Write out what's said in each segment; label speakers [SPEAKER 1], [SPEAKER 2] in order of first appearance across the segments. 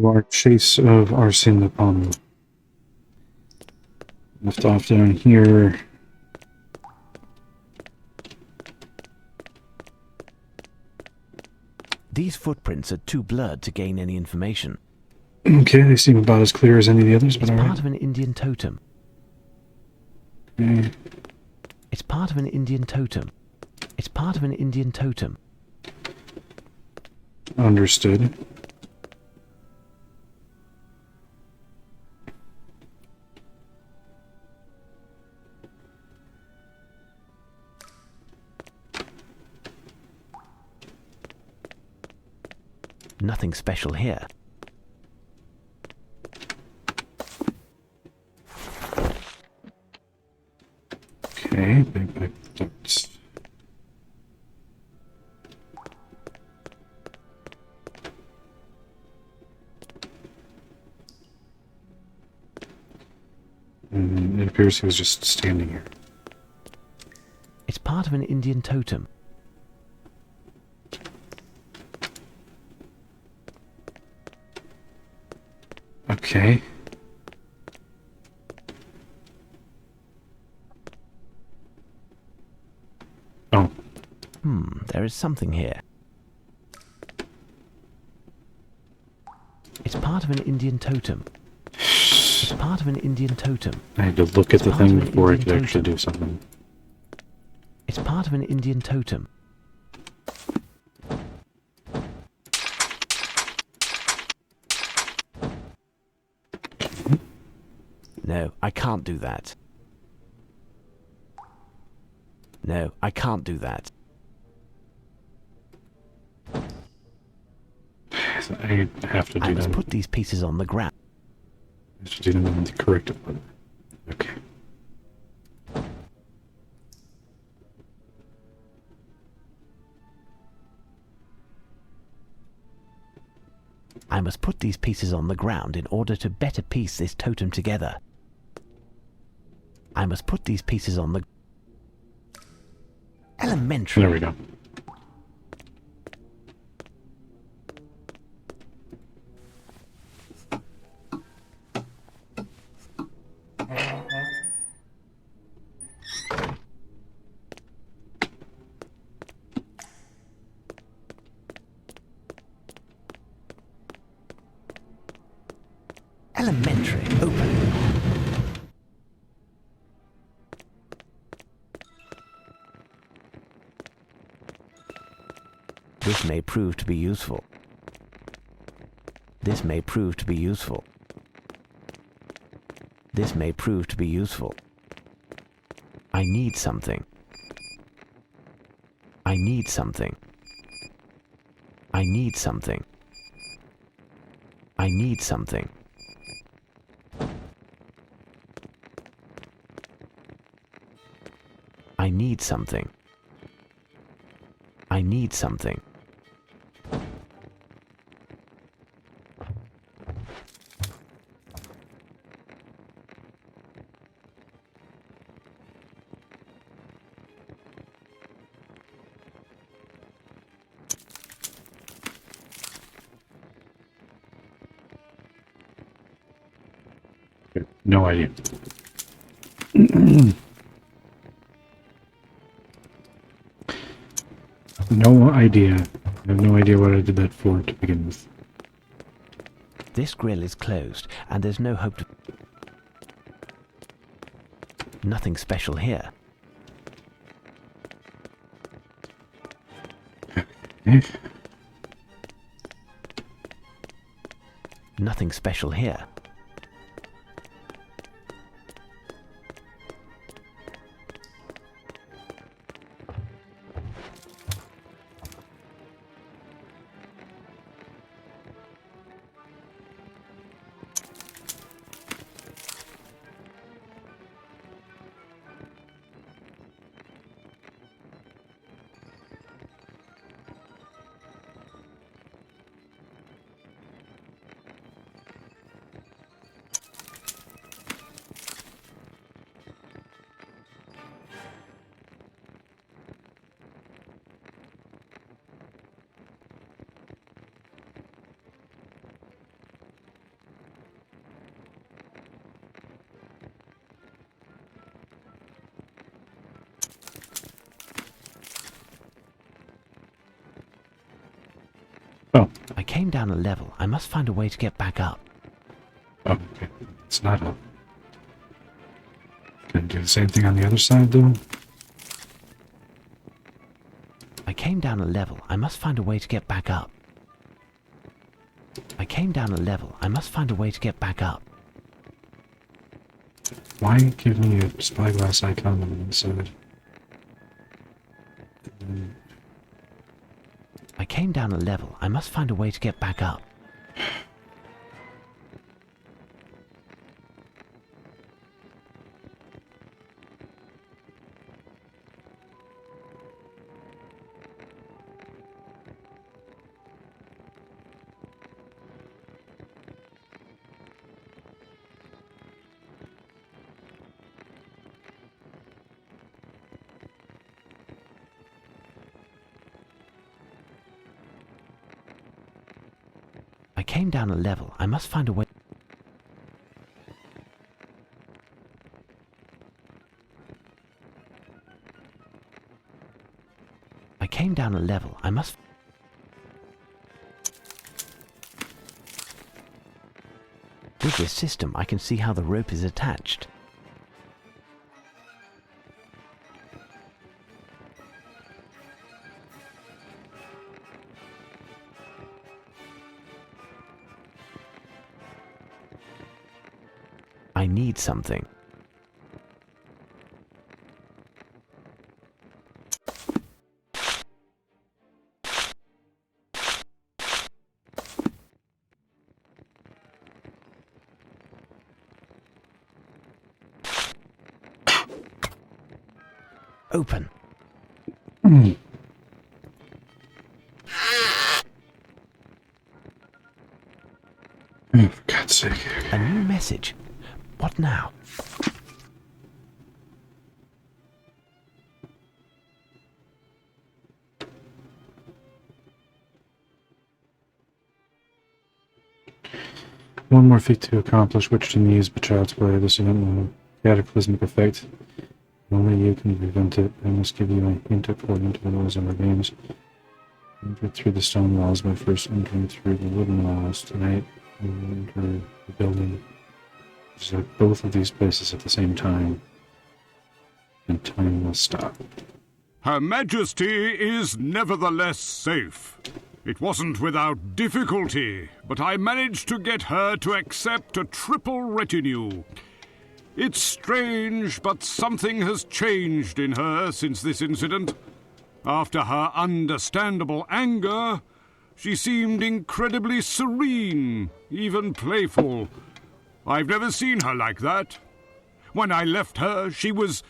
[SPEAKER 1] Our chase of Arséne Lupin. Left off down here.
[SPEAKER 2] These footprints are too blurred to gain any information.
[SPEAKER 1] Okay, they seem about as clear as any of the others, but
[SPEAKER 2] It's
[SPEAKER 1] all
[SPEAKER 2] part
[SPEAKER 1] right.
[SPEAKER 2] of an Indian totem.
[SPEAKER 1] Okay.
[SPEAKER 2] It's part of an Indian totem. It's part of an Indian totem.
[SPEAKER 1] Understood.
[SPEAKER 2] Nothing special here.
[SPEAKER 1] Okay, big ducts. And it appears he was just standing here.
[SPEAKER 2] It's part of an Indian totem.
[SPEAKER 1] Okay. Oh.
[SPEAKER 2] There is something here. It's part of an Indian totem. It's part of an Indian totem.
[SPEAKER 1] I had to look at the
[SPEAKER 2] part of
[SPEAKER 1] thing
[SPEAKER 2] an
[SPEAKER 1] before I
[SPEAKER 2] Indian
[SPEAKER 1] could actually
[SPEAKER 2] totem.
[SPEAKER 1] do something.
[SPEAKER 2] It's part of an Indian totem. No, I can't do that. No, I can't do that.
[SPEAKER 1] I have to do
[SPEAKER 2] I must
[SPEAKER 1] that.
[SPEAKER 2] put these pieces on the ground.
[SPEAKER 1] I have to do them in the correct order. Okay.
[SPEAKER 2] I must put these pieces on the ground in order to better piece this totem together. I must put these pieces on the... Elementary.
[SPEAKER 1] There we go.
[SPEAKER 2] Elementary. Open. This may prove to be useful. This may prove to be useful. This may prove to be useful. I need something. I need something. I need something. I need something. I need something. I need something.
[SPEAKER 1] No idea. No idea. I have no idea what I did that for to begin with.
[SPEAKER 2] This grill is closed, and there's no hope to... Nothing special here.
[SPEAKER 1] Eh?
[SPEAKER 2] Nothing special here. came down a level. I must find a way to get back up.
[SPEAKER 1] Oh, okay. It's not up. Can I do the same thing on the other side, though?
[SPEAKER 2] I came down a level. I must find a way to get back up. I came down a level. I must find a way to get back up.
[SPEAKER 1] Why give me a spyglass icon on the inside?
[SPEAKER 2] I came down a level. I must find a way to get back up. I came down a level. I must find a way. I came down a level. I must. With this system, I can see how the rope is attached. I need something. Open.
[SPEAKER 1] Oh, for God's sake.
[SPEAKER 2] A new message. What now?
[SPEAKER 1] One more feat to accomplish, which to me is but child's play. This event will have cataclysmic effect. Only you can prevent it. I must give you a hint according to the rules of our games. Enter through the stone walls by first entering through the wooden walls. Tonight, you will enter the building. Just at both of these places at the same time, and time will stop.
[SPEAKER 3] Her Majesty is nevertheless safe. It wasn't without difficulty, but I managed to get her to accept a triple retinue. It's strange, but something has changed in her since this incident. After her understandable anger, she seemed incredibly serene, even playful. I've never seen her like that. When I left her, she was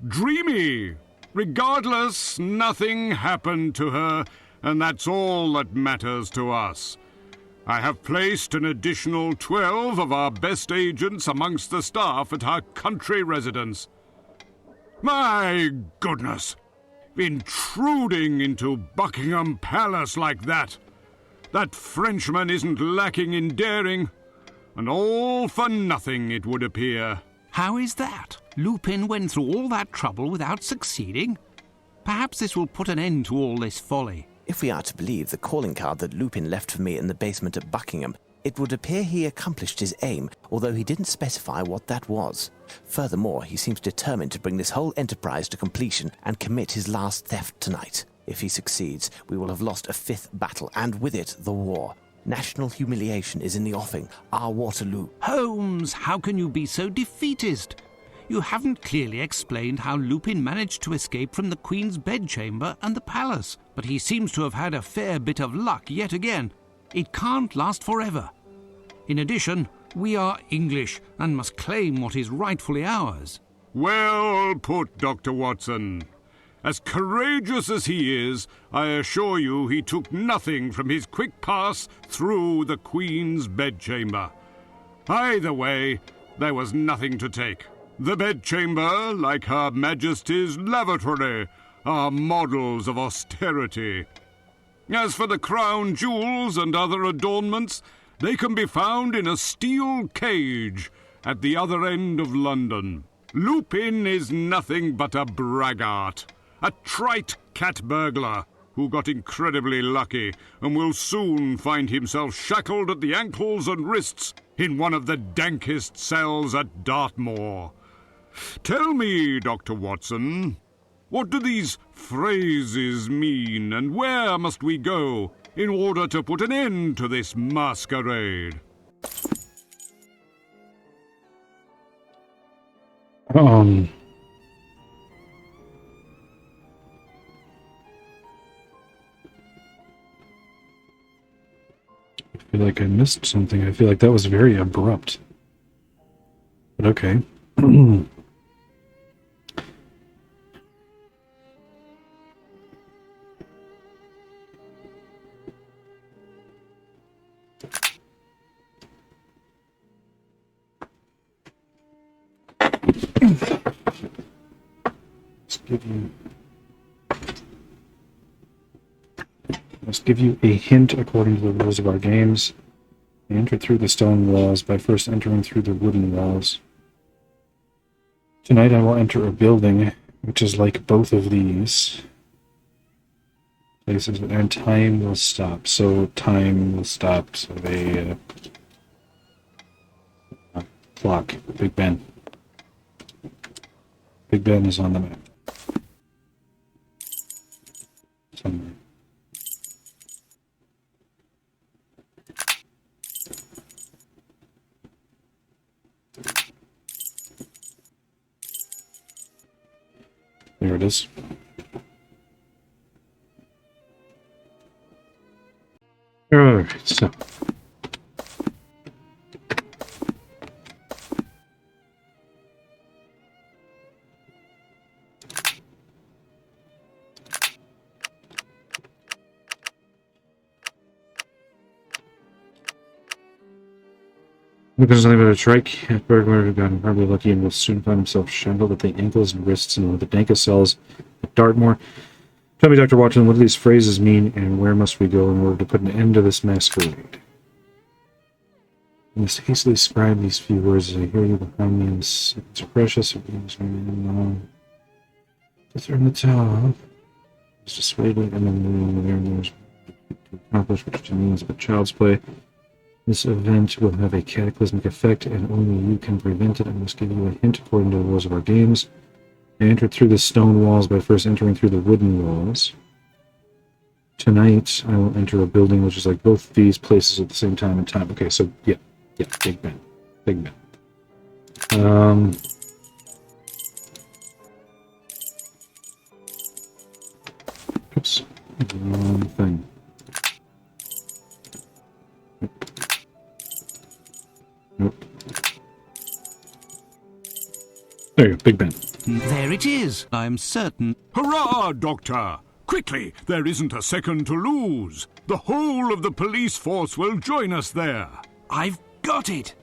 [SPEAKER 3] dreamy. Regardless, nothing happened to her, and that's all that matters to us. I have placed an additional 12 of our best agents amongst the staff at her country residence. My goodness! Intruding into Buckingham Palace like that! That Frenchman isn't lacking in daring. And all for nothing, it would appear.
[SPEAKER 4] How is that? Lupin went through all that trouble without succeeding? Perhaps this will put an end to all this folly.
[SPEAKER 2] If we are to believe the calling card that Lupin left for me in the basement at Buckingham, it would appear he accomplished his aim, although he didn't specify what that was. Furthermore, he seems determined to bring this whole enterprise to completion and commit his last theft tonight. If he succeeds, we will have lost a fifth battle, and with it, the war. National humiliation is in the offing, our Waterloo.
[SPEAKER 4] Holmes, how can you be so defeatist? You haven't clearly explained how Lupin managed to escape from the Queen's bedchamber and the palace, but he seems to have had a fair bit of luck yet again. It can't last forever. In addition, we are English and must claim what is rightfully ours.
[SPEAKER 3] Well put, Dr. Watson. As courageous as he is, I assure you he took nothing from his quick pass through the Queen's bedchamber. Either way, there was nothing to take. The bedchamber, like Her Majesty's lavatory, are models of austerity. As for the crown jewels and other adornments, they can be found in a steel cage at the other end of London. Lupin is nothing but a braggart, a trite cat burglar. who got incredibly lucky and will soon find himself shackled at the ankles and wrists in one of the dankest cells at Dartmoor. Tell me, Dr. Watson, what do these phrases mean, and where must we go in order to put an end to this masquerade?
[SPEAKER 1] I feel like I missed something. I feel like that was very abrupt. But okay. Must give you a hint according to the rules of our games. Enter through the stone walls by first entering through the wooden walls. Tonight I will enter a building which is like both of these places, and time will stop. So time will stop. So they clock. Big Ben. Big Ben is on the map. Somewhere. There it is. Alright, so. Looking something about a trike, a burglar who got incredibly lucky and will soon find himself shackled at the ankles and wrists in one of the dankest cells at Dartmoor. Tell me, Dr. Watson, what do these phrases mean, and where must we go in order to put an end to this masquerade? I must hastily scribe these few words as I hear you behind me, and it's precious. It's in the top. It's dissuaded, and then there's to accomplish, which means but child's play. This event will have a cataclysmic effect, and only you can prevent it. I must give you a hint according to the rules of our games. I entered through the stone walls by first entering through the wooden walls. Tonight, I will enter a building which is like both these places at the same time and time. Okay, so, yeah, Big Ben. Big Ben. Oops. Wrong thing. Nope. There you go, Big Ben.
[SPEAKER 4] There it is, I'm certain.
[SPEAKER 3] Hurrah, Doctor! Quickly, there isn't a second to lose. The whole of the police force will join us there.
[SPEAKER 4] I've got it!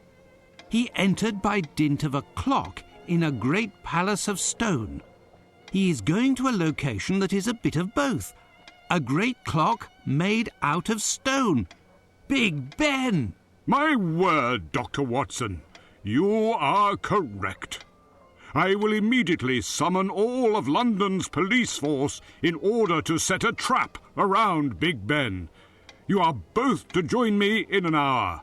[SPEAKER 4] He entered by dint of a clock in a great palace of stone. He is going to a location that is a bit of both. A great clock made out of stone. Big Ben!
[SPEAKER 3] My word, Dr. Watson, you are correct. I will immediately summon all of London's police force in order to set a trap around Big Ben. You are both to join me in an hour.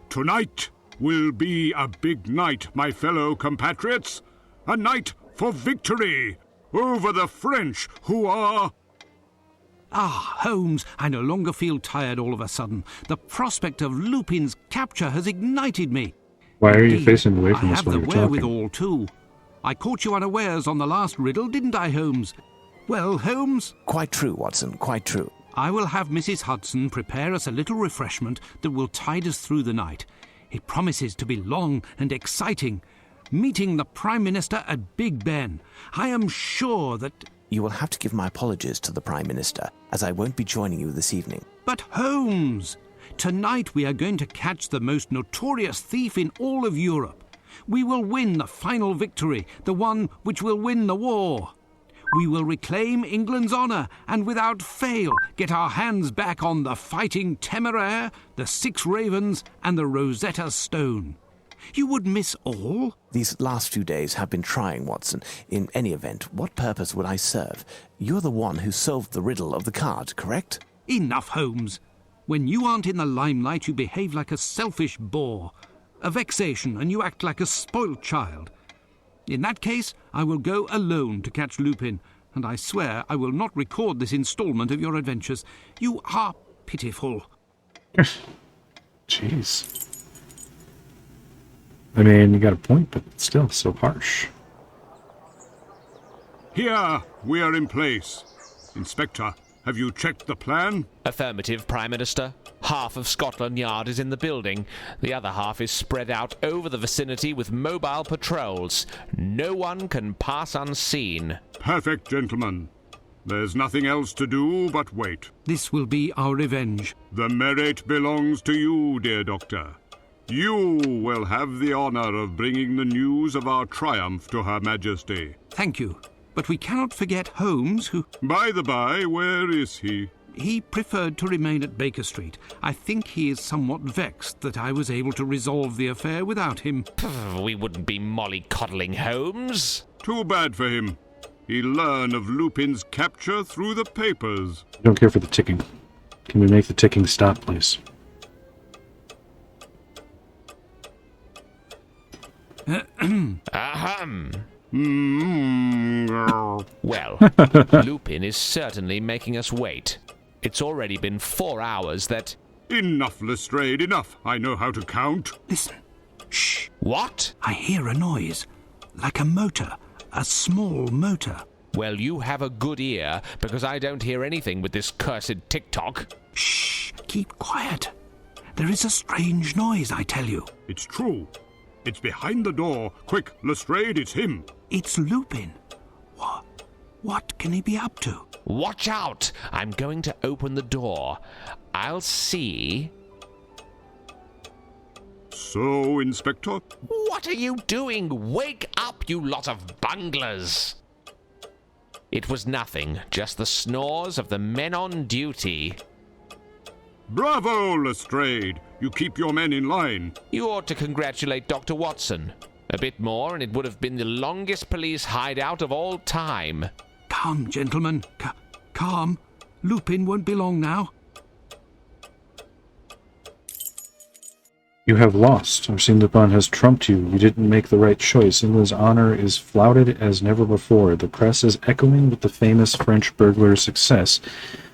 [SPEAKER 3] Tonight will be a big night, my fellow compatriots. A night for victory over the French, who are...
[SPEAKER 4] Ah, Holmes, I no longer feel tired all of a sudden. The prospect of Lupin's capture has ignited me.
[SPEAKER 1] Why are you
[SPEAKER 4] Indeed,
[SPEAKER 1] facing away from
[SPEAKER 4] I
[SPEAKER 1] us
[SPEAKER 4] have
[SPEAKER 1] while
[SPEAKER 4] the
[SPEAKER 1] you're talking?
[SPEAKER 4] wherewithal, too. I caught you unawares on the last riddle, didn't I, Holmes? Well, Holmes?
[SPEAKER 2] Quite true, Watson, quite true.
[SPEAKER 4] I will have Mrs. Hudson prepare us a little refreshment that will tide us through the night. It promises to be long and exciting. Meeting the Prime Minister at Big Ben. I am sure that...
[SPEAKER 2] You will have to give my apologies to the Prime Minister, as I won't be joining you this evening.
[SPEAKER 4] But Holmes, tonight we are going to catch the most notorious thief in all of Europe. We will win the final victory, the one which will win the war. We will reclaim England's honour and without fail get our hands back on the Fighting Temeraire, the Six Ravens and the Rosetta Stone. You would miss all?
[SPEAKER 2] These last few days have been trying, Watson. In any event, what purpose would I serve? You're the one who solved the riddle of the card, correct?
[SPEAKER 4] Enough, Holmes. When you aren't in the limelight, you behave like a selfish boor. A vexation, and you act like a spoilt child. In that case, I will go alone to catch Lupin, and I swear I will not record this installment of your adventures. You are pitiful.
[SPEAKER 1] Jeez. I mean, you got a point, but still so harsh.
[SPEAKER 3] Here, we are in place. Inspector, have you checked the plan?
[SPEAKER 5] Affirmative, Prime Minister. Half of Scotland Yard is in the building. The other half is spread out over the vicinity with mobile patrols. No one can pass unseen.
[SPEAKER 3] Perfect, gentlemen. There's nothing else to do but wait.
[SPEAKER 4] This will be our revenge.
[SPEAKER 3] The merit belongs to you, dear Doctor. You will have the honor of bringing the news of our triumph to Her Majesty.
[SPEAKER 4] Thank you. But we cannot forget Holmes, who...
[SPEAKER 3] By the by, where is he?
[SPEAKER 4] He preferred to remain at Baker Street. I think he is somewhat vexed that I was able to resolve the affair without him.
[SPEAKER 5] We wouldn't be mollycoddling Holmes.
[SPEAKER 3] Too bad for him. He learned of Lupin's capture through the papers.
[SPEAKER 1] I don't care for the ticking. Can we make the ticking stop, please?
[SPEAKER 5] Ahem.
[SPEAKER 3] Mm-hmm.
[SPEAKER 5] Well, Lupin is certainly making us wait. It's already been 4 hours that...
[SPEAKER 3] Enough, Lestrade, enough. I know how to count.
[SPEAKER 4] Listen. Shh.
[SPEAKER 5] What?
[SPEAKER 4] I hear a noise. Like a motor. A small motor.
[SPEAKER 5] Well, you have a good ear, because I don't hear anything with this cursed tick-tock.
[SPEAKER 4] Shh. Keep quiet. There is a strange noise, I tell you.
[SPEAKER 3] It's true. It's behind the door. Quick, Lestrade, it's him.
[SPEAKER 4] It's Lupin. What can he be up to?
[SPEAKER 5] Watch out! I'm going to open the door. I'll see...
[SPEAKER 3] So, Inspector?
[SPEAKER 5] What are you doing? Wake up, you lot of bunglers! It was nothing, just the snores of the men on duty.
[SPEAKER 3] Bravo, Lestrade. You keep your men in line.
[SPEAKER 5] You ought to congratulate Dr. Watson. A bit more, and it would have been the longest police hideout of all time.
[SPEAKER 4] Calm, gentlemen. Calm. Lupin won't be long now.
[SPEAKER 1] You have lost. Arséne Lupin has trumped you. You didn't make the right choice. England's honor is flouted as never before. The press is echoing with the famous French burglar's success.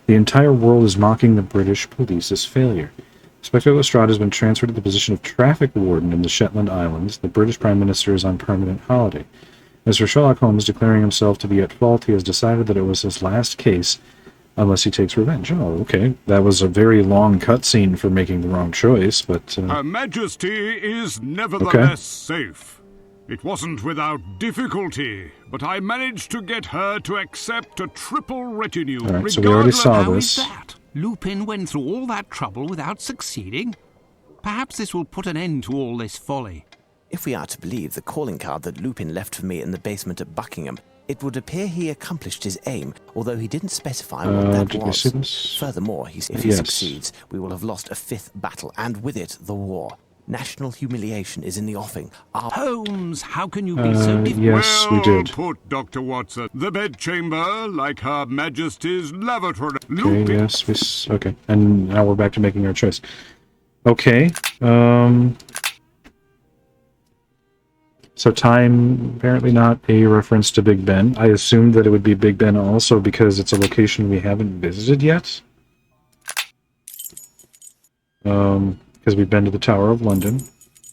[SPEAKER 1] The entire world is mocking the British police's failure. Inspector Lestrade has been transferred to the position of traffic warden in the Shetland Islands. The British Prime Minister is on permanent holiday. As for Sherlock Holmes declaring himself to be at fault, he has decided that it was his last case unless he takes revenge. Oh, okay. That was a very long cutscene for making the wrong choice, but...
[SPEAKER 3] Her Majesty is nevertheless safe. It wasn't without difficulty, but I managed to get her to accept a triple retinue.
[SPEAKER 1] All right, so we already saw
[SPEAKER 4] How
[SPEAKER 1] this.
[SPEAKER 4] is that? Lupin went through all that trouble without succeeding? Perhaps this will put an end to all this folly.
[SPEAKER 2] If we are to believe the calling card that Lupin left for me in the basement at Buckingham, it would appear he accomplished his aim, although he didn't specify what that
[SPEAKER 1] did we
[SPEAKER 2] was.
[SPEAKER 1] see this?
[SPEAKER 2] Furthermore, if he succeeds, we will have lost a 5th battle, and with it, the war. National humiliation is in the offing.
[SPEAKER 4] Holmes, how can you be so difficult?
[SPEAKER 1] Yes, we
[SPEAKER 3] Well
[SPEAKER 1] did.
[SPEAKER 3] put, Dr. Watson. The bedchamber, like Her Majesty's lavatory.
[SPEAKER 1] Okay,
[SPEAKER 3] Lupin.
[SPEAKER 1] yes, okay. And now we're back to making our choice. Okay, so time, apparently not a reference to Big Ben. I assumed that it would be Big Ben also because it's a location we haven't visited yet. Because we've been to the Tower of London.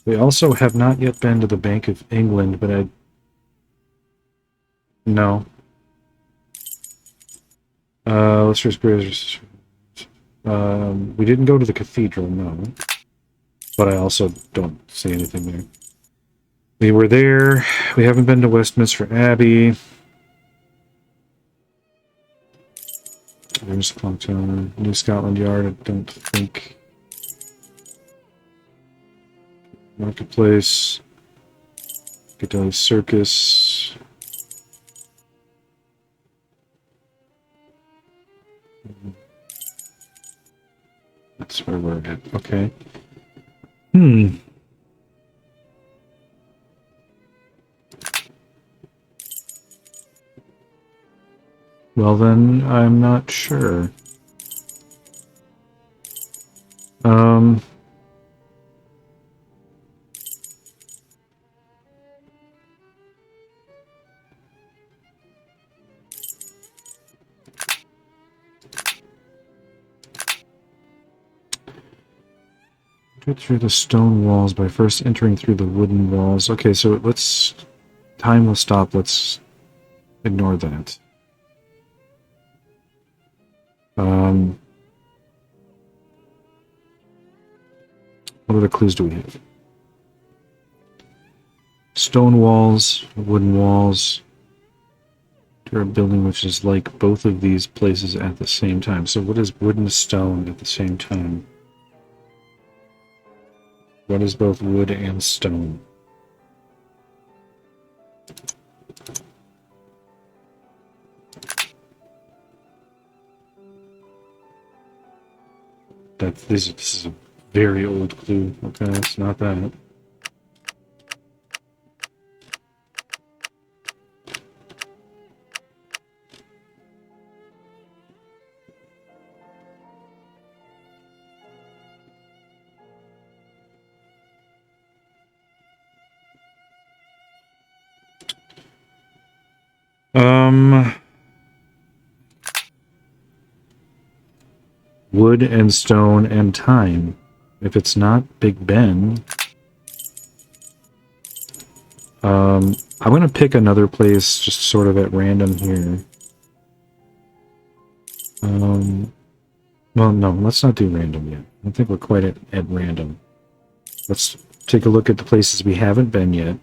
[SPEAKER 1] We also have not yet been to the Bank of England, but no. Let's just... we didn't go to the cathedral, no. But I also don't see anything there. We were there. We haven't been to Westminster Abbey. There's Clonktown. New Scotland Yard, I don't think. Marketplace. Piccadilly Circus. That's where we're at. Okay. Well then, I'm not sure. Get through the stone walls by first entering through the wooden walls. Okay, so let's... Time will stop. Let's ignore that. What other clues do we have? Stone walls, wooden walls. To a building which is like both of these places at the same time. So what is wood and stone at the same time? What is both wood and stone? This is a very old clue. Okay, it's not that. Wood and stone and time. If it's not Big Ben, I'm going to pick another place just sort of at random here. Well, no, let's not do random yet. I don't think we're quite at random. Let's take a look at the places we haven't been yet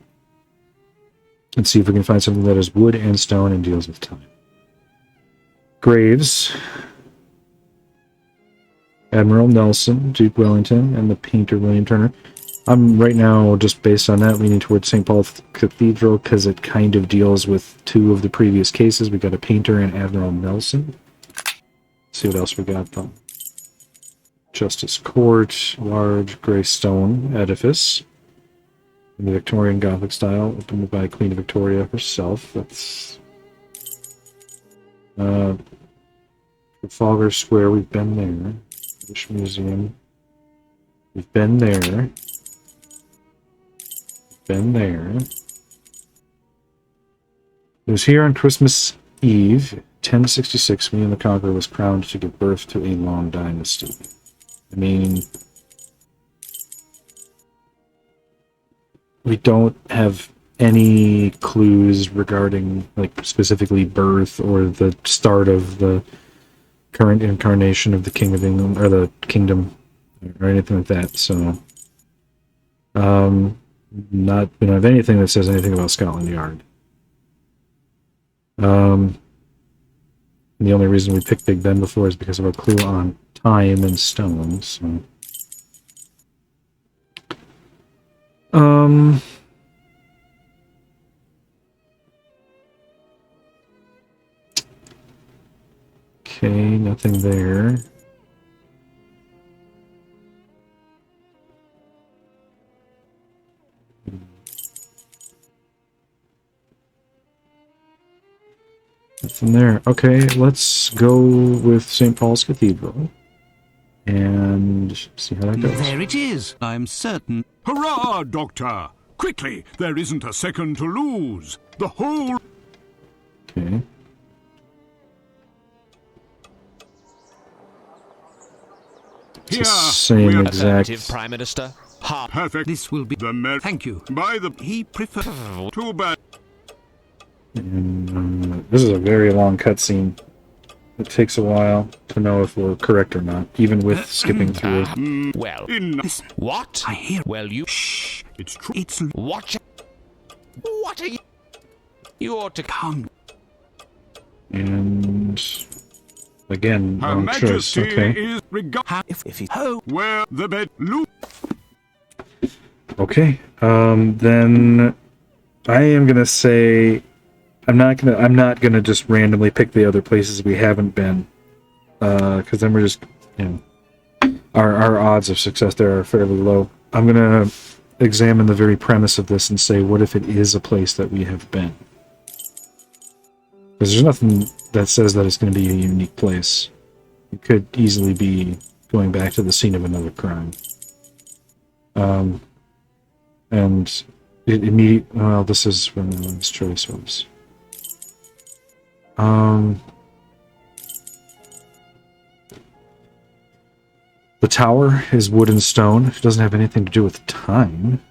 [SPEAKER 1] and see if we can find something that is wood and stone and deals with time. Graves, Admiral Nelson, Duke Wellington, and the painter William Turner. I'm right now, just based on that, leaning towards St. Paul's Cathedral because it kind of deals with two of the previous cases. We got a painter and Admiral Nelson. Let's see what else we got though. Justice Court, large grey stone edifice in the Victorian Gothic style, opened by Queen Victoria herself. That's Trafalgar Square. We've been there. British Museum. We've been there. Been there. It was here on Christmas Eve, 1066, William the Conqueror was crowned to give birth to a long dynasty. I mean, we don't have any clues regarding, like, specifically birth or the start of the current incarnation of the King of England, or the kingdom, or anything like that, so... we don't have anything that says anything about Scotland Yard. The only reason we picked Big Ben before is because of a clue on time and stone, so... Okay, nothing there. Nothing there. Okay, let's go with St. Paul's Cathedral and see how that goes.
[SPEAKER 4] There it is. I'm certain.
[SPEAKER 3] Hurrah, Doctor! Quickly, there isn't a second to lose. The whole...
[SPEAKER 1] Okay. It's the same exact...
[SPEAKER 5] Affirmative, Prime Minister.
[SPEAKER 3] Perfect.
[SPEAKER 4] This will be
[SPEAKER 3] the
[SPEAKER 4] Thank you.
[SPEAKER 3] By the...
[SPEAKER 4] He prefers...
[SPEAKER 3] Too bad.
[SPEAKER 1] And, this is a very long cutscene. It takes a while to know if we're correct or not, even with skipping through it.
[SPEAKER 5] Well,
[SPEAKER 4] This,
[SPEAKER 5] what?
[SPEAKER 4] I hear...
[SPEAKER 5] Well, you...
[SPEAKER 3] Shh. It's true.
[SPEAKER 4] It's...
[SPEAKER 5] Watch... What are you... You ought to...
[SPEAKER 4] Come.
[SPEAKER 1] And... Again,
[SPEAKER 3] Her
[SPEAKER 1] wrong choice.
[SPEAKER 3] Majesty
[SPEAKER 1] Okay.
[SPEAKER 3] is
[SPEAKER 2] If he...
[SPEAKER 4] Oh,
[SPEAKER 3] where the bed loop.
[SPEAKER 1] Okay. Then... I am gonna say... I'm not gonna just randomly pick the other places we haven't been. Because then we're just... You know... Our odds of success there are fairly low. I'm gonna examine the very premise of this and say, what if it is a place that we have been? Because there's nothing that says that it's going to be a unique place. It could easily be going back to the scene of another crime. And it immediately... Well, this is when his choice was. The tower is wood and stone. It doesn't have anything to do with time.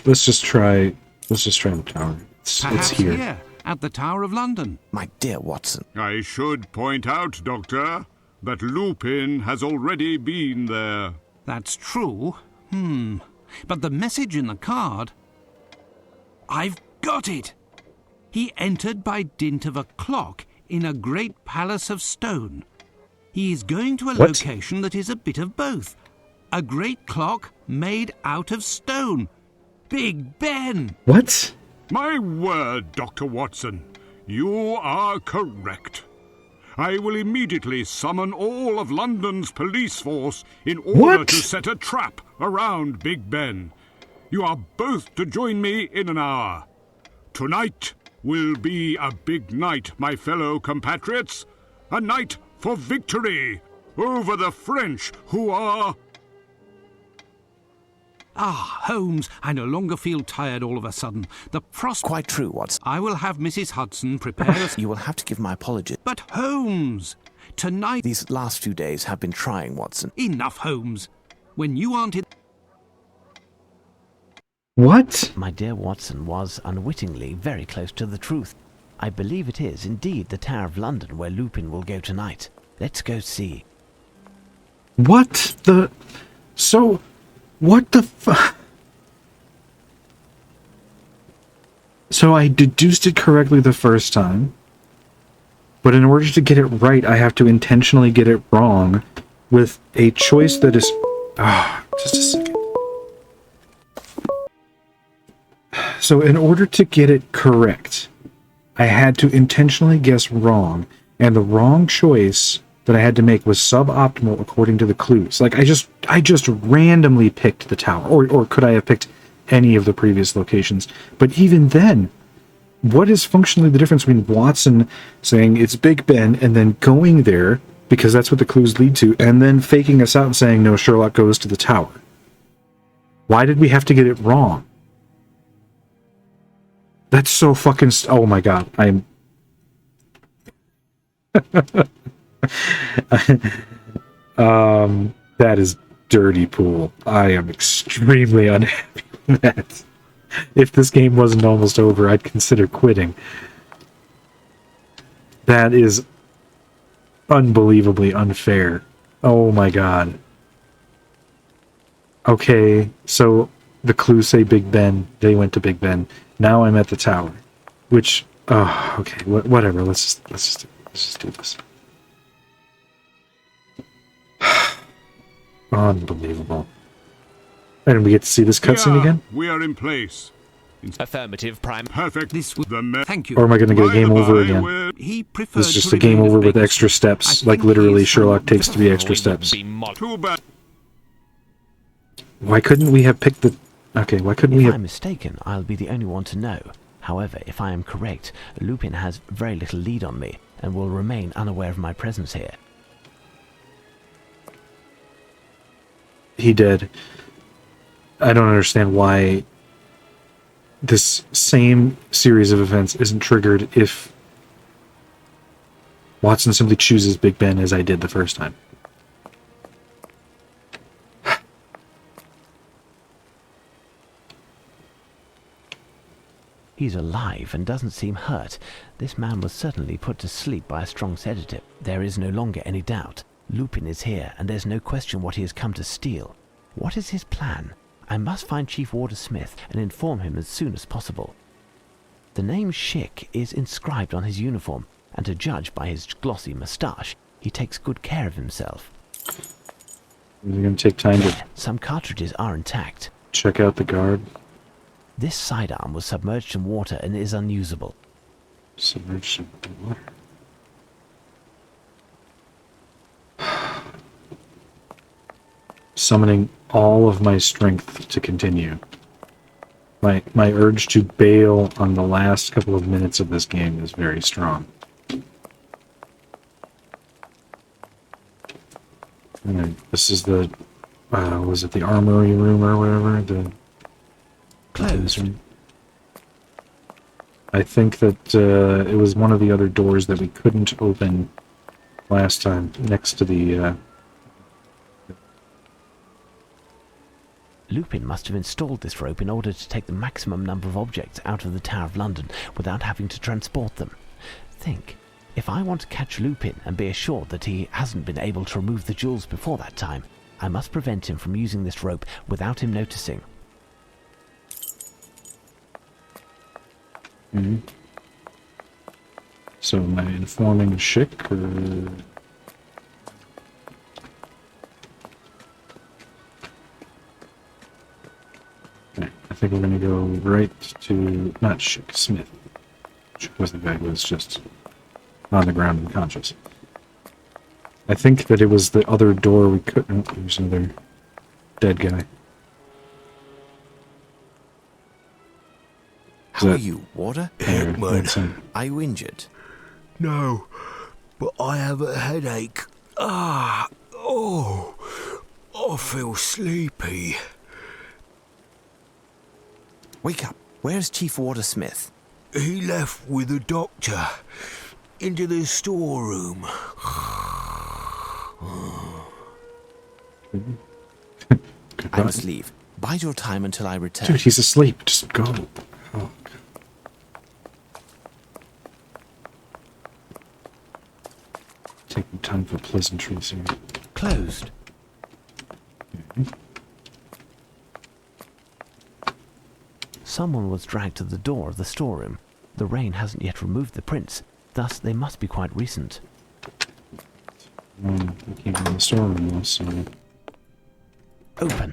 [SPEAKER 1] Let's just try the tower. It's here.
[SPEAKER 4] Here, at the Tower of London.
[SPEAKER 2] My dear Watson.
[SPEAKER 3] I should point out, Doctor, that Lupin has already been there.
[SPEAKER 4] That's true. But the message in the card... I've got it! He entered by dint of a clock in a great palace of stone. He is going to a location that is a bit of both. A great clock made out of stone. Big Ben!
[SPEAKER 1] What?
[SPEAKER 3] My word, Dr. Watson, you are correct. I will immediately summon all of London's police force in order to set a trap around Big Ben. You are both to join me in an hour. Tonight will be a big night, my fellow compatriots. A night for victory over the French, who are...
[SPEAKER 4] Ah, Holmes, I no longer feel tired all of a sudden. The
[SPEAKER 2] Quite true, Watson.
[SPEAKER 4] I will have Mrs. Hudson prepare us...
[SPEAKER 2] You will have to give my apologies.
[SPEAKER 4] But Holmes, tonight...
[SPEAKER 2] These last few days have been trying, Watson.
[SPEAKER 4] Enough, Holmes. When you aren't in...
[SPEAKER 1] What?
[SPEAKER 6] My dear Watson was, unwittingly, very close to the truth. I believe it is, indeed, the Tower of London where Lupin will go tonight. Let's go see.
[SPEAKER 1] What the... So... What the fuck? So I deduced it correctly the first time, but in order to get it right, I have to intentionally get it wrong with a choice that is... just a second. So in order to get it correct, I had to intentionally guess wrong, and the wrong choice that I had to make was suboptimal according to the clues. Like, I just randomly picked the tower, or could I have picked any of the previous locations? But even then, what is functionally the difference between Watson saying it's Big Ben and then going there, because that's what the clues lead to, and then faking us out and saying, no, Sherlock goes to the tower? Why did we have to get it wrong? That's so fucking... Oh my god, I'm... That is dirty pool. I am extremely unhappy with that. If this game wasn't almost over, I'd consider quitting. That is unbelievably unfair. Oh my god. Okay, so the clues say Big Ben. They went to Big Ben. Now I'm at the tower. Which, okay, whatever. Let's just do this. Unbelievable. And we get to see this cutscene again?
[SPEAKER 3] We are in place.
[SPEAKER 5] Affirmative, Prime.
[SPEAKER 3] Perfect.
[SPEAKER 4] Thank you.
[SPEAKER 1] Or am I going to get a game over again?
[SPEAKER 4] He preferred
[SPEAKER 1] This is just
[SPEAKER 4] to
[SPEAKER 1] a game
[SPEAKER 4] remain
[SPEAKER 1] over
[SPEAKER 4] as
[SPEAKER 1] with
[SPEAKER 4] Baker
[SPEAKER 1] extra
[SPEAKER 4] Street.
[SPEAKER 1] steps.
[SPEAKER 4] I
[SPEAKER 1] Like,
[SPEAKER 4] think
[SPEAKER 1] literally,
[SPEAKER 4] he is
[SPEAKER 1] Sherlock
[SPEAKER 4] from-
[SPEAKER 1] takes 3 extra steps.
[SPEAKER 3] Too bad.
[SPEAKER 1] Why couldn't we have picked the... Okay, why couldn't we
[SPEAKER 6] If I'm
[SPEAKER 1] have...
[SPEAKER 6] mistaken, I'll be the only one to know. However, if I am correct, Lupin has very little lead on me, and will remain unaware of my presence here.
[SPEAKER 1] He did. I don't understand why this same series of events isn't triggered if Watson simply chooses Big Ben as I did the first time.
[SPEAKER 6] He's alive and doesn't seem hurt. This man was certainly put to sleep by a strong sedative. There is no longer any doubt. Lupin is here, and there's no question what he has come to steal. What is his plan? I must find Chief Warder Smith and inform him as soon as possible. The name Schick is inscribed on his uniform, and to judge by his glossy moustache, he takes good care of himself.
[SPEAKER 1] Is it going to take time to
[SPEAKER 6] Some cartridges are intact.
[SPEAKER 1] check out the guard?
[SPEAKER 6] This sidearm was submerged in water and is unusable.
[SPEAKER 1] Submerged in water. Summoning all of my strength to continue. My urge to bail on the last couple of minutes of this game is very strong. Alright, this is the, was it the armory room or whatever? The
[SPEAKER 6] Closed.
[SPEAKER 1] room. I think that it was one of the other doors that we couldn't open last time, next to the...
[SPEAKER 6] Lupin must have installed this rope in order to take the maximum number of objects out of the Tower of London without having to transport them. Think, if I want to catch Lupin and be assured that he hasn't been able to remove the jewels before that time, I must prevent him from using this rope without him noticing.
[SPEAKER 1] Mm-hmm. So am I informing Schick, or... I think we're going to go right to, not Schick, Smith. Schick was the guy who was just on the ground unconscious. I think that it was the other door we couldn't. There's another dead guy.
[SPEAKER 2] How are you, Warder?
[SPEAKER 1] Hickman.
[SPEAKER 2] Are you injured?
[SPEAKER 7] No, but I have a headache. I feel sleepy.
[SPEAKER 2] Wake up. Where's Chief Warder Smith?
[SPEAKER 7] He left with the doctor into the storeroom.
[SPEAKER 2] I must leave. Bide your time until I return.
[SPEAKER 1] Dude, he's asleep. Just go. Oh, God. Taking time for pleasantries here.
[SPEAKER 6] Closed.
[SPEAKER 1] Okay.
[SPEAKER 6] Someone was dragged to the door of the storeroom. The rain hasn't yet removed the prints, thus they must be quite recent.
[SPEAKER 1] We came in the storeroom though, so...
[SPEAKER 6] Open.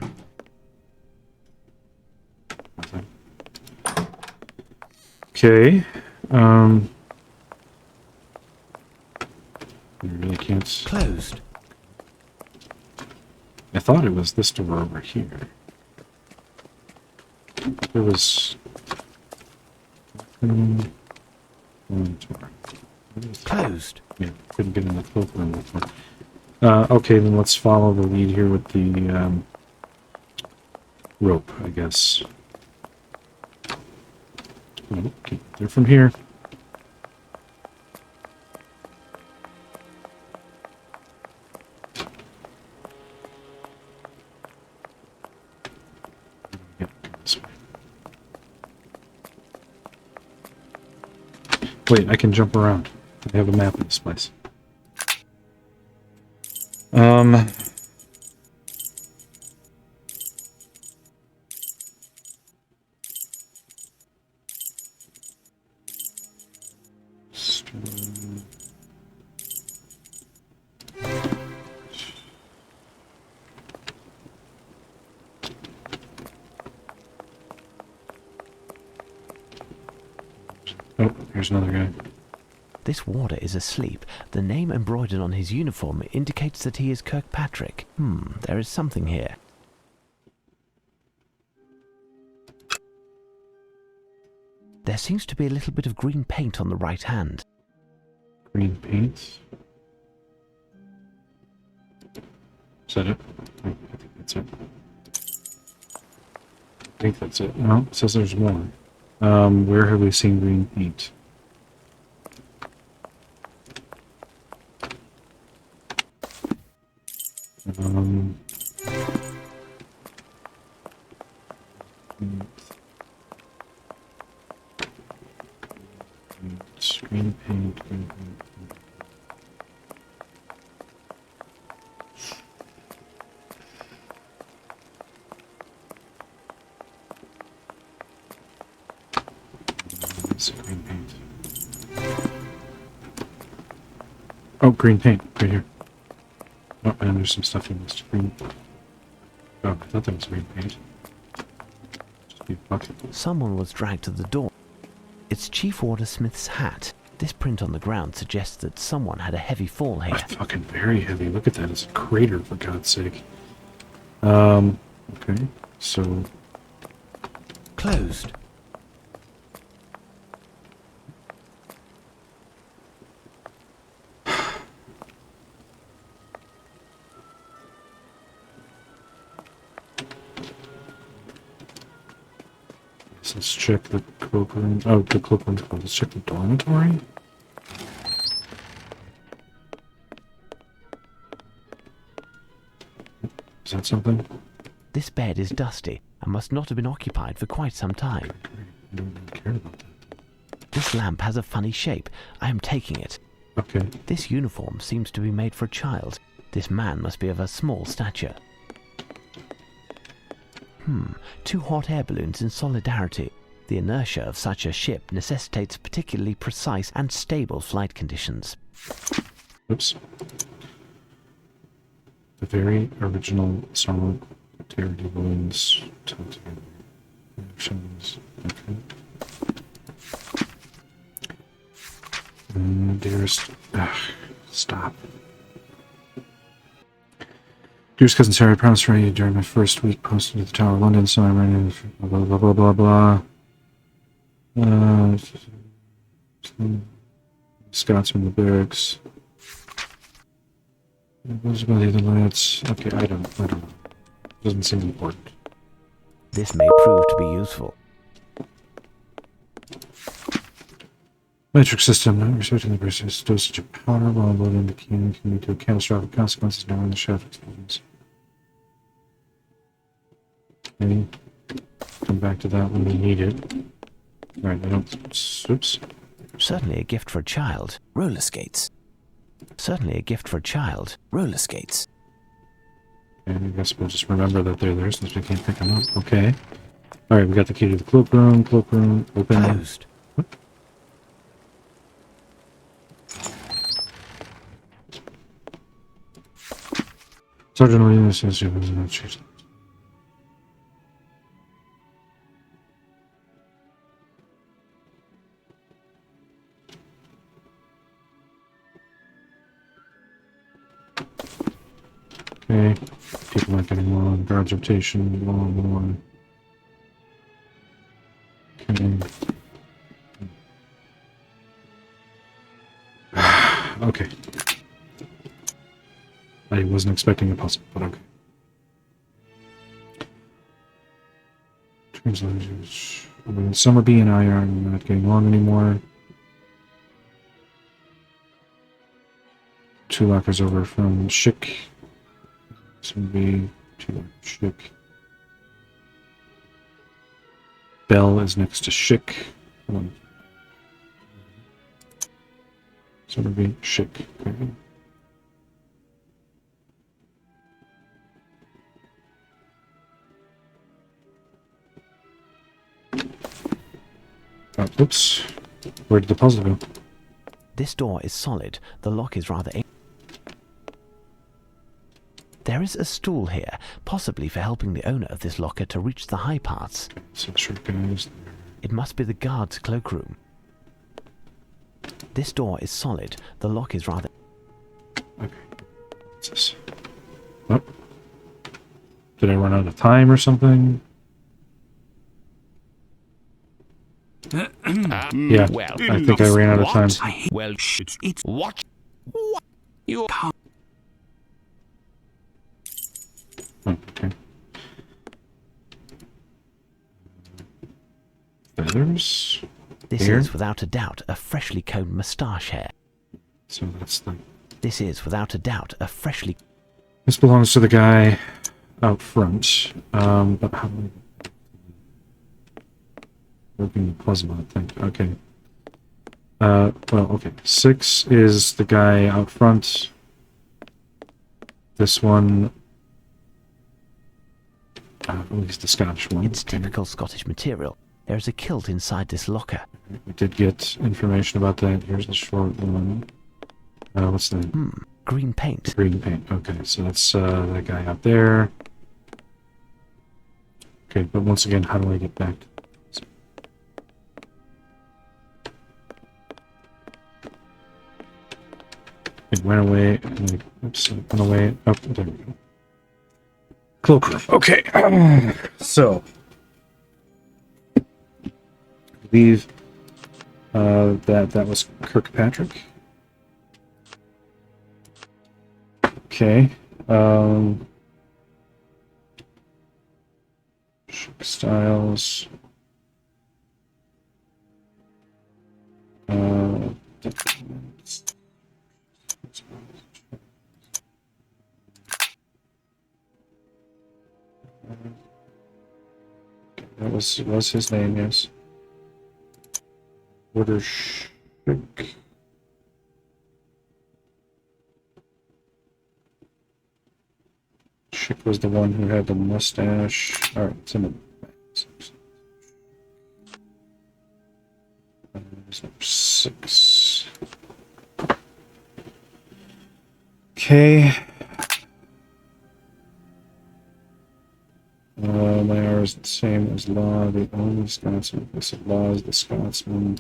[SPEAKER 1] Okay. You really can't...
[SPEAKER 6] Closed.
[SPEAKER 1] I thought it was this door over here. There was...
[SPEAKER 6] Closed.
[SPEAKER 1] Yeah, couldn't get in the cloakroom before. Okay, then let's follow the lead here with the rope, I guess. Okay, they're from here. Yep, this way. Wait, I can jump around. I have a map of this place. Oh, here's another guy.
[SPEAKER 6] This warder is asleep. The name embroidered on his uniform indicates that he is Kirkpatrick. There is something here. There seems to be a little bit of green paint on the right hand.
[SPEAKER 1] Green paint. Is that it? I think that's it. I think that's it. No, it says there's more. Where have we seen green paint? Green paint, green paint. Green paint. Oh, green paint, right here. Oh, and there's some stuff in this green. Oh, I thought that was green paint. Just be a bucket.
[SPEAKER 6] Someone was dragged to the door. It's Chief Warder Smith's hat. This print on the ground suggests that someone had a heavy fall here.
[SPEAKER 1] Oh, fucking very heavy. Look at that. It's a crater, for God's sake. Okay. So...
[SPEAKER 6] closed.
[SPEAKER 1] So let's check the cloakroom. Oh, the cloakroom's closed. Let's check the dormitory. Is that something?
[SPEAKER 6] This bed is dusty and must not have been occupied for quite some time.
[SPEAKER 1] I don't really care about that.
[SPEAKER 6] This lamp has a funny shape. I am taking it.
[SPEAKER 1] Okay.
[SPEAKER 6] This uniform seems to be made for a child. This man must be of a small stature. 2 hot air balloons in solidarity. The inertia of such a ship necessitates particularly precise and stable flight conditions.
[SPEAKER 1] Oops. The very original solidarity balloons tied together. Okay. Dearest... stop. Dearest cousin Sarah, I promised to write you during my first week posted to the Tower of London, so I'm writing blah blah blah blah blah. Scots from the barracks. What about the other lads? Okay, I don't know. Doesn't seem important.
[SPEAKER 6] This may prove to be useful.
[SPEAKER 1] Metric system, not respecting the precise dosage of powder while loading the can lead to catastrophic consequences now in the shaft explosions. Maybe come back to that when we need it. Right, I don't... Oops.
[SPEAKER 6] Certainly a gift for a child.
[SPEAKER 2] Roller skates.
[SPEAKER 6] Certainly a gift for a child.
[SPEAKER 2] Roller skates.
[SPEAKER 1] And I guess we'll just remember that they're there since we can't pick them up. Okay. Alright, we got the key to the cloakroom. Cloakroom, open.
[SPEAKER 6] Closed.
[SPEAKER 1] What? Sergeant Williams says you was not choosing. Okay, people not getting long. Guards rotation, long. Okay. Okay. I wasn't expecting a puzzle, but okay. Translators. Summer B and I are not getting along anymore. 2 lockers over from Schick. Summer B, 2 Schick. Bell is next to Schick. Summer B, Schick. Okay. Oh, oops. Where did the puzzle go?
[SPEAKER 6] This door is solid. The lock is rather... There is a stool here, possibly for helping the owner of this locker to reach the high parts.
[SPEAKER 1] So sure guys.
[SPEAKER 6] It must be the guard's cloakroom. This door is solid. The lock is rather...
[SPEAKER 1] Okay. What's this? Oh. Did I run out of time or something? Yeah,
[SPEAKER 5] Well,
[SPEAKER 1] I think I ran out of time.
[SPEAKER 4] Well, it's
[SPEAKER 5] what? You can't.
[SPEAKER 1] Oh, okay. Feathers?
[SPEAKER 6] This
[SPEAKER 1] Here?
[SPEAKER 6] is, without a doubt, a freshly combed moustache hair.
[SPEAKER 1] So that's the...
[SPEAKER 6] This is, without a doubt, a freshly...
[SPEAKER 1] This belongs to the guy out front. But how do we... Working puzzle, I think. Okay. Well, okay. 6 is the guy out front. This one... at least the Scottish one.
[SPEAKER 6] It's typical Scottish material. There is a kilt inside this locker.
[SPEAKER 1] We did get information about that. Here's the short one. What's the...
[SPEAKER 6] Green paint.
[SPEAKER 1] Green paint. Okay, so that's that guy out there. Okay, but once again, how do I get back to... It went away, and then, oops, it went away. Oh, there we go. Cloakroom. Okay, so believe that was Kirkpatrick. Okay. Styles. That was his name, yes. Order Schick. Schick was the one who had the mustache. Alright, it's in the number 6. Okay. My R is the same as Law. The only Scotsman. I said Law is the Scotsman.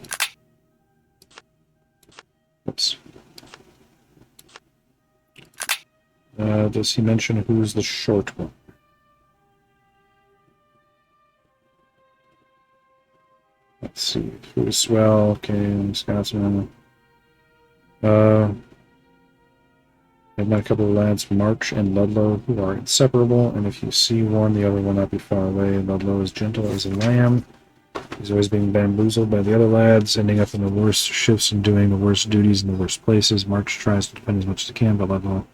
[SPEAKER 1] Oops. Does he mention who's the short one? Let's see. Who's well? Okay, Scotsman. I've met a couple of lads, March and Ludlow, who are inseparable, and if you see one, the other will not be far away. Ludlow is gentle as a lamb. He's always being bamboozled by the other lads, ending up in the worst shifts and doing the worst duties in the worst places. March tries to defend as much as he can, but Ludlow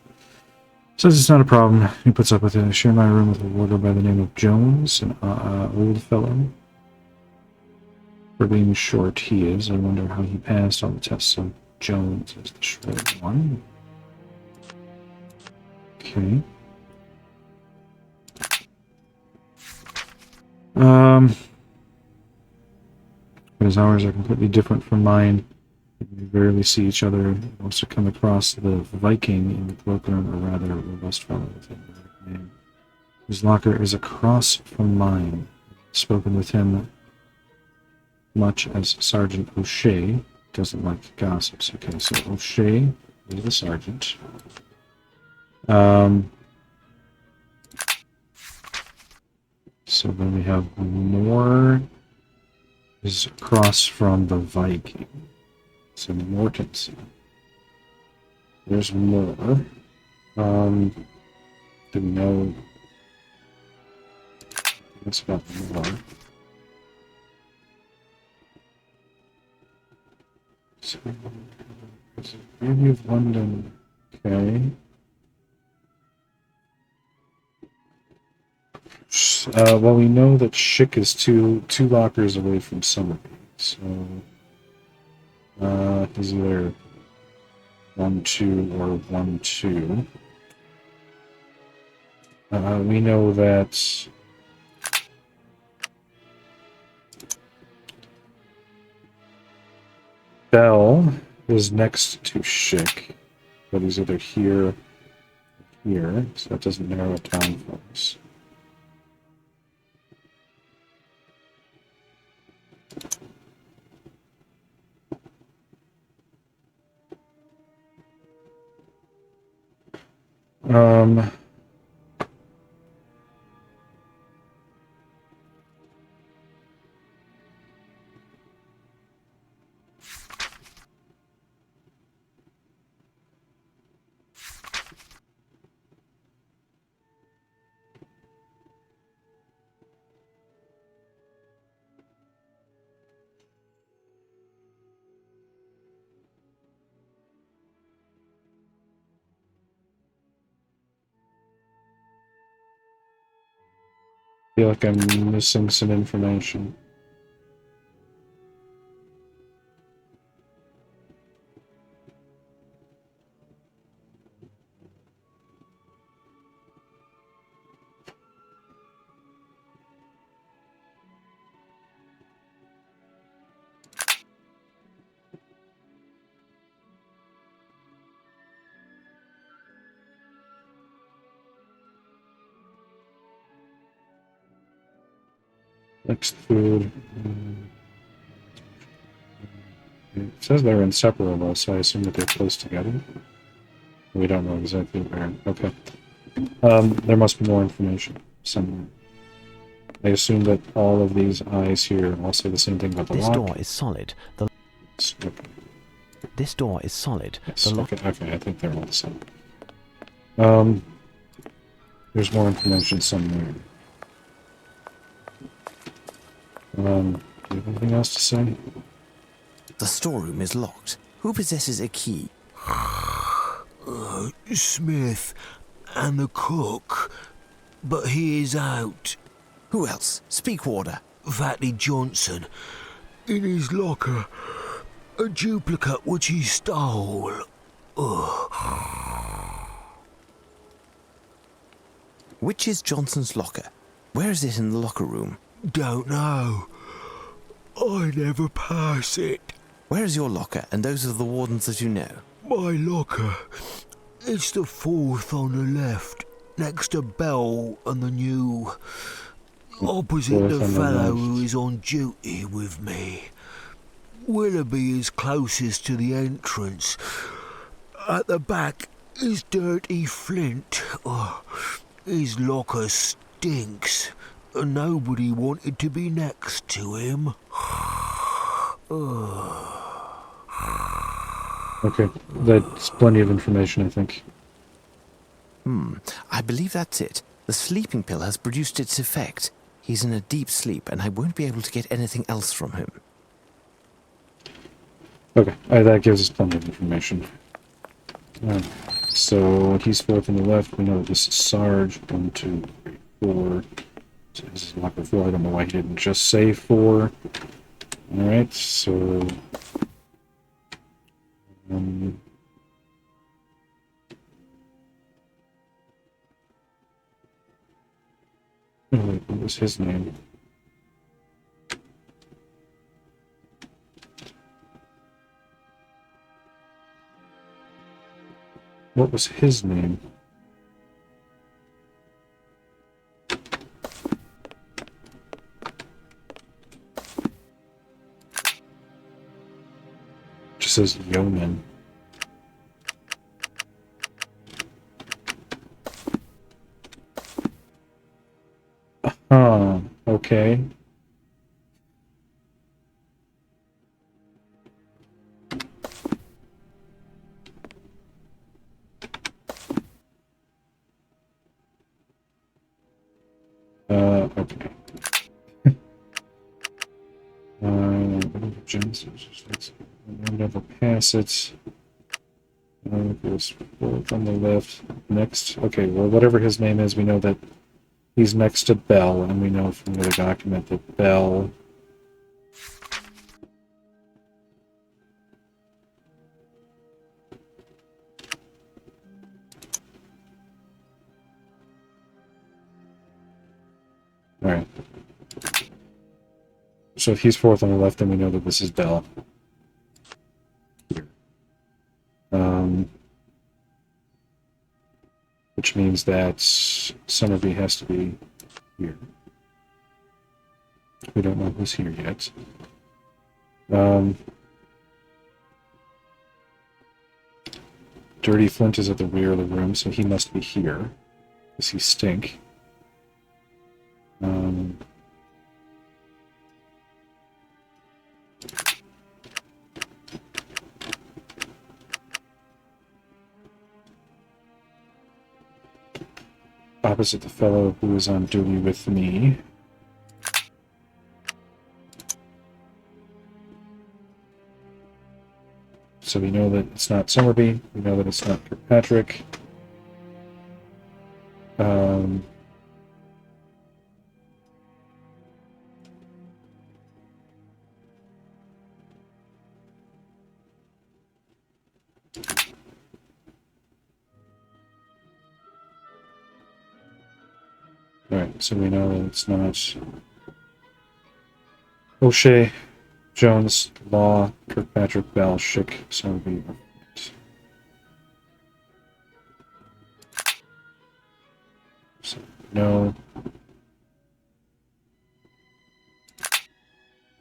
[SPEAKER 1] says it's not a problem. He puts up with it. I share my room with a warder by the name of Jones, an old fellow. For being short, he is. I wonder how he passed all the tests, so Jones is the short one. Okay. His hours are completely different from mine. We rarely see each other. We also come across the Viking in the cloakroom, or rather, a robust fellow with a name. His locker is across from mine. I've spoken with him much as Sergeant O'Shea. Doesn't like gossips. Okay, so O'Shea is the sergeant. So then we have Moore is across from the Viking. So Mortensen. There's Moore. Do we know what's about Moore? So, Review of London. Okay. Well, we know that Schick is two lockers away from Summerby, so he's either 1-2 or 1-2. We know that Bell is next to Schick, but he's either here or here, so that doesn't narrow it down for us. I feel like I'm missing some information. Next food. It says they're inseparable, so I assume that they're close together. We don't know exactly where. Okay. There must be more information somewhere. I assume that all of these eyes here all say the same thing about the
[SPEAKER 6] This
[SPEAKER 1] lock.
[SPEAKER 6] door is solid.
[SPEAKER 1] Okay.
[SPEAKER 6] This door is solid.
[SPEAKER 1] Yes,
[SPEAKER 6] The lock.
[SPEAKER 1] okay, I think they're all the same. There's more information somewhere. Do you have anything else to say?
[SPEAKER 2] The storeroom is locked. Who possesses a key?
[SPEAKER 7] Smith and the cook, but he is out.
[SPEAKER 2] Who else? Speak, warder.
[SPEAKER 7] Fatty Johnson, in his locker, a duplicate which he stole.
[SPEAKER 2] Which is Johnson's locker? Where is it in the locker room?
[SPEAKER 7] Don't know. I never pass it.
[SPEAKER 2] Where is your locker and those of the wardens that you know?
[SPEAKER 7] My locker. It's the fourth on the left, next to Bell and the new. Opposite
[SPEAKER 1] Fourth
[SPEAKER 7] the
[SPEAKER 1] on the
[SPEAKER 7] fellow
[SPEAKER 1] left.
[SPEAKER 7] who is on duty with me. Willoughby is closest to the entrance. At the back is Dirty Flint. His locker stinks, and nobody wanted to be next to him.
[SPEAKER 1] Okay, that's plenty of information, I think.
[SPEAKER 2] I believe that's it. The sleeping pill has produced its effect. He's in a deep sleep, and I won't be able to get anything else from him.
[SPEAKER 1] Okay, that gives us plenty of information. So he's fourth on the left. We know that this is Sarge. 1, 2, 3, 4. So this is locker 4. I don't know why he didn't just say 4. Alright, so... oh, wait, what was his name? What was his name? Just says Yeoman. Okay. Okay. Let's never pass it. Goes fourth on the left. Next. Okay, well, whatever his name is, we know that he's next to Bell, and we know from the other document that Bell... Alright. So if he's fourth on the left, then we know that this is Bell. Here. Which means that Summerby has to be here. We don't know who's here yet. Dirty Flint is at the rear of the room, so he must be here. Because he stink. Opposite the fellow who is on duty with me. So we know that it's not Summerby. We know that it's not Kirkpatrick. Alright, so we know that it's not O'Shea, Jones, Law, Kirkpatrick, Bell, Schick, Summerby. So, no.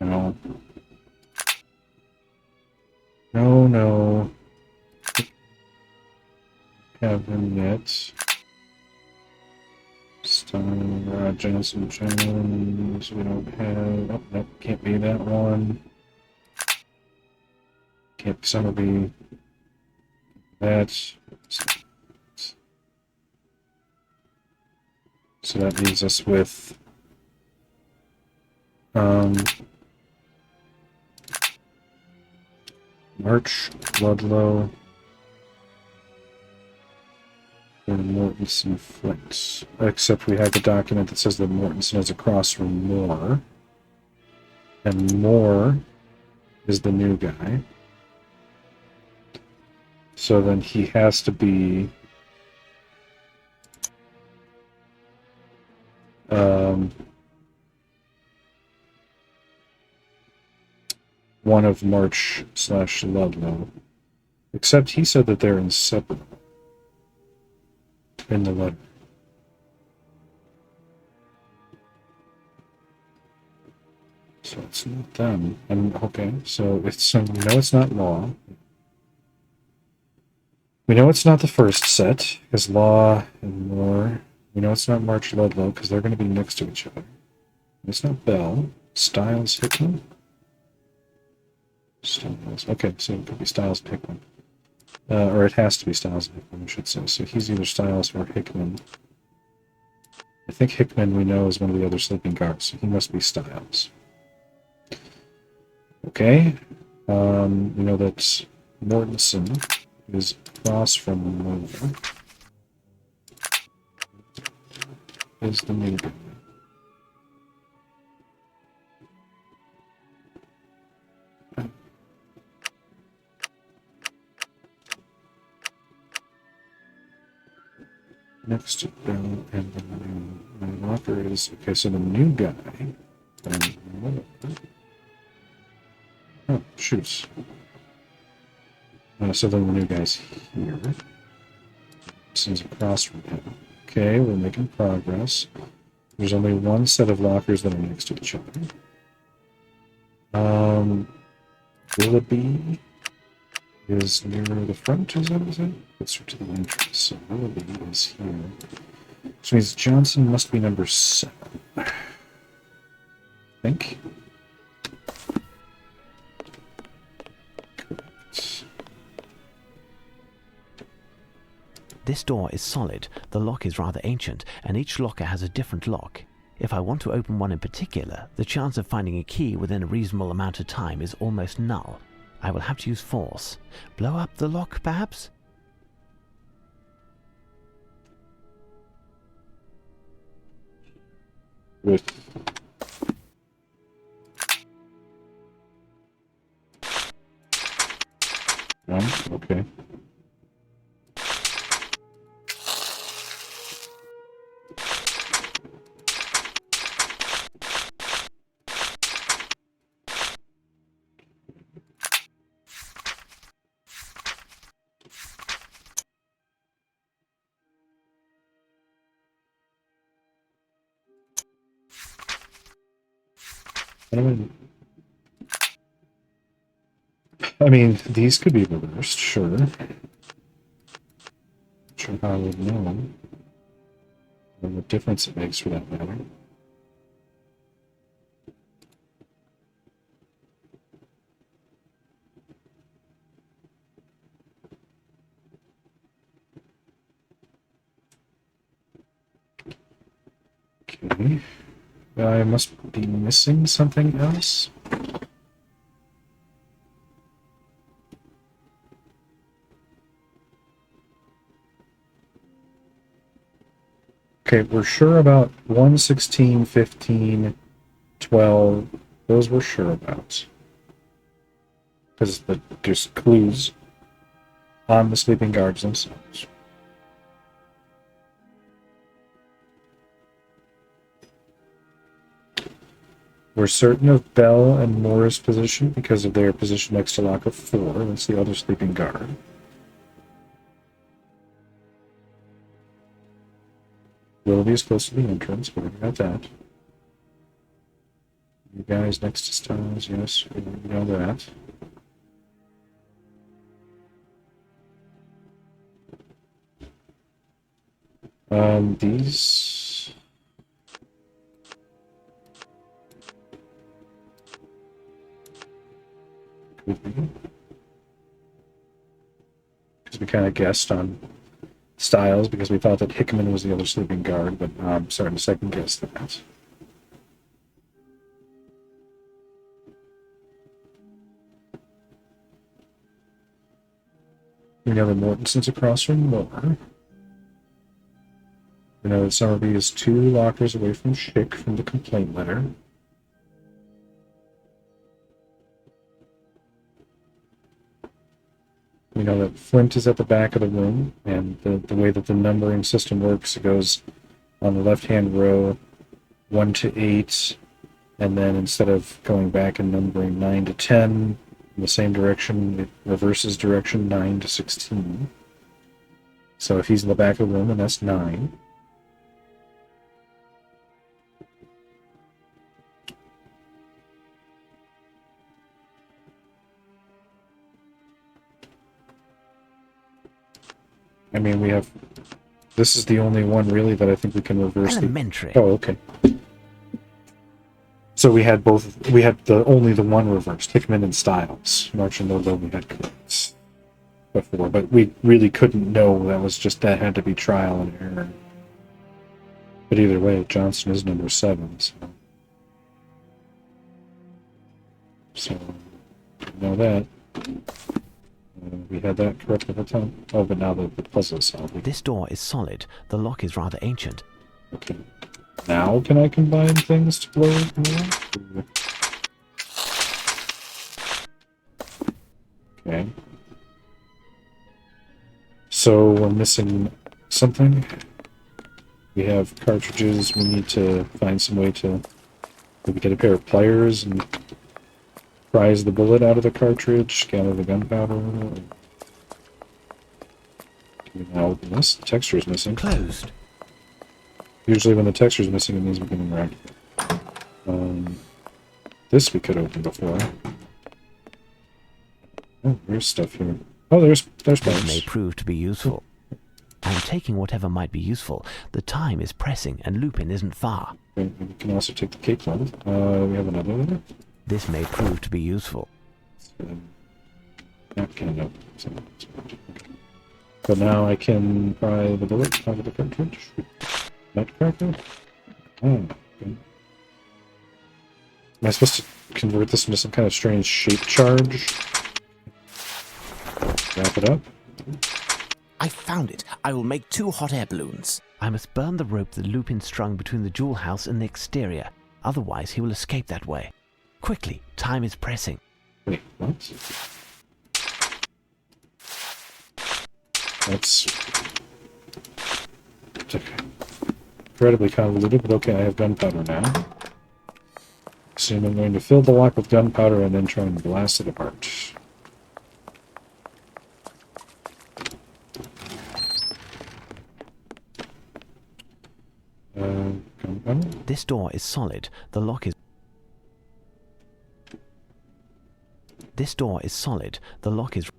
[SPEAKER 1] No. No. Have him yet. Stein, Johnson Jones. We don't have. Oh, nope, can't be that one. Can't be Summerby. That. So that leaves us with. March, Ludlow, and Mortensen Flint. Except we have the document that says that Mortensen is across from Moore. And Moore is the new guy. So then he has to be one of March/Ludlow. Except he said that they're inseparable in the letter. So it's not them. And okay, so it's we know it's not Law. We know it's not the first set, because Law and Moore. We know it's not March Ludlow, because they're going to be next to each other. It's not Bell. Styles Hickman? Styles. Okay, so it could be Styles Hickman. Or it has to be Styles Hickman, I should say. So he's either Styles or Hickman. I think Hickman we know is one of the other sleeping guards, so he must be Styles. Okay. We know that Mortensen is across from Moore. Is the new guy. Next to Bell and the new locker is okay. So the new guy. Oh, shoots. So then the new guy's here. Seems across from him. Okay, we're making progress. There's only one set of lockers that are next to each other. Willoughby is near the front, is that what it? Closer to the entrance. So Willoughby is here. Which means Johnson must be number 7. I think. Correct.
[SPEAKER 6] This door is solid, the lock is rather ancient, and each locker has a different lock. If I want to open one in particular, the chance of finding a key within a reasonable amount of time is almost null. I will have to use force. Blow up the lock, perhaps?
[SPEAKER 1] With one, okay. I mean, these could be reversed, sure. Not sure how I would know. Or what difference it makes for that matter. Okay. I must be missing something else. Okay, we're sure about 1, 16, 15, 12. Those we're sure about. Because there's clues on the sleeping guards themselves. We're certain of Bell and Moore's position because of their position next to locker 4. That's the other sleeping guard. Willoughby is close to the entrance, but we got that. You guys next to Styles, yes, we know that. These kind of guessed on Styles because we thought that Hickman was the other sleeping guard, but I'm starting to second guess that. We know that Mortensen's across from Moore. We know that Summerby is 2 lockers away from Schick from the complaint letter. We know that Flint is at the back of the room, and the way that the numbering system works, it goes on the left-hand row 1 to 8, and then instead of going back and numbering 9 to 10 in the same direction, it reverses direction 9 to 16. So if he's in the back of the room, then that's 9. I mean, we have... This is the only one, really, that I think we can reverse.
[SPEAKER 6] Elementary.
[SPEAKER 1] Oh, okay. So we had both... We had only the one reversed, Hickman and Styles. March and Lobo we had correct before, but we really couldn't know. That had to be trial and error. But either way, Johnson is number 7, so we know that. We had that correct the whole time. Oh, but now the puzzle is solved.
[SPEAKER 6] This door is solid. The lock is rather ancient.
[SPEAKER 1] Okay. Now can I combine things to blow it more? Okay. So we're missing something. We have cartridges. We need to find some way to maybe get a pair of pliers and prise the bullet out of the cartridge, gather the gunpowder. Can we now open this? The texture is missing.
[SPEAKER 6] Closed.
[SPEAKER 1] Usually when the texture is missing, it means we can interact. This we could open before. Oh, there's stuff here. Oh, there's
[SPEAKER 6] This
[SPEAKER 1] pliers.
[SPEAKER 6] may prove to be useful. I'm taking whatever might be useful. The time is pressing, and Lupin isn't far.
[SPEAKER 1] Okay, we can also take the cake length. We have another there.
[SPEAKER 6] This may prove to be useful.
[SPEAKER 1] Napkin up. But now I can pry the bullet out of the cartridge. Nutcracker? Oh, okay. Am I supposed to convert this into some kind of strange shape charge? Wrap it up.
[SPEAKER 2] I found it. I will make 2 hot air balloons.
[SPEAKER 6] I must burn the rope that Lupin strung between the jewel house and the exterior. Otherwise, he will escape that way. Quickly, time is pressing.
[SPEAKER 1] Wait, what? That's... It's okay. Incredibly convoluted, but okay, I have gunpowder now. Assume I'm going to fill the lock with gunpowder and then try and blast it apart. Gunpowder?
[SPEAKER 6] This door is solid. The lock is... This door is solid. The lock is...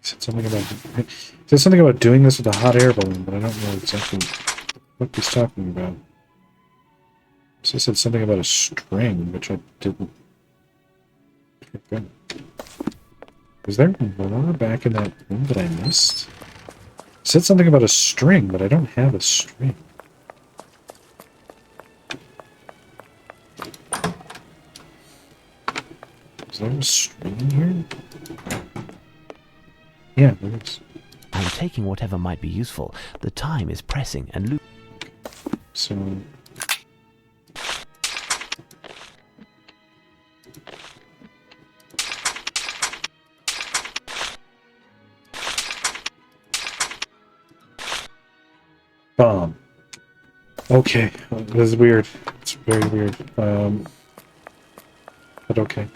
[SPEAKER 1] He said something about doing this with a hot air balloon, but I don't know exactly what he's talking about. So he said something about a string, which I didn't. Okay. Was there more back in that room that I missed? He said something about a string, but I don't have a string. Is there a string in here? Yeah, there is.
[SPEAKER 6] I'm taking whatever might be useful. The time is pressing, and Lupin...
[SPEAKER 1] So... Bomb. Okay, this is weird. It's very weird. But okay.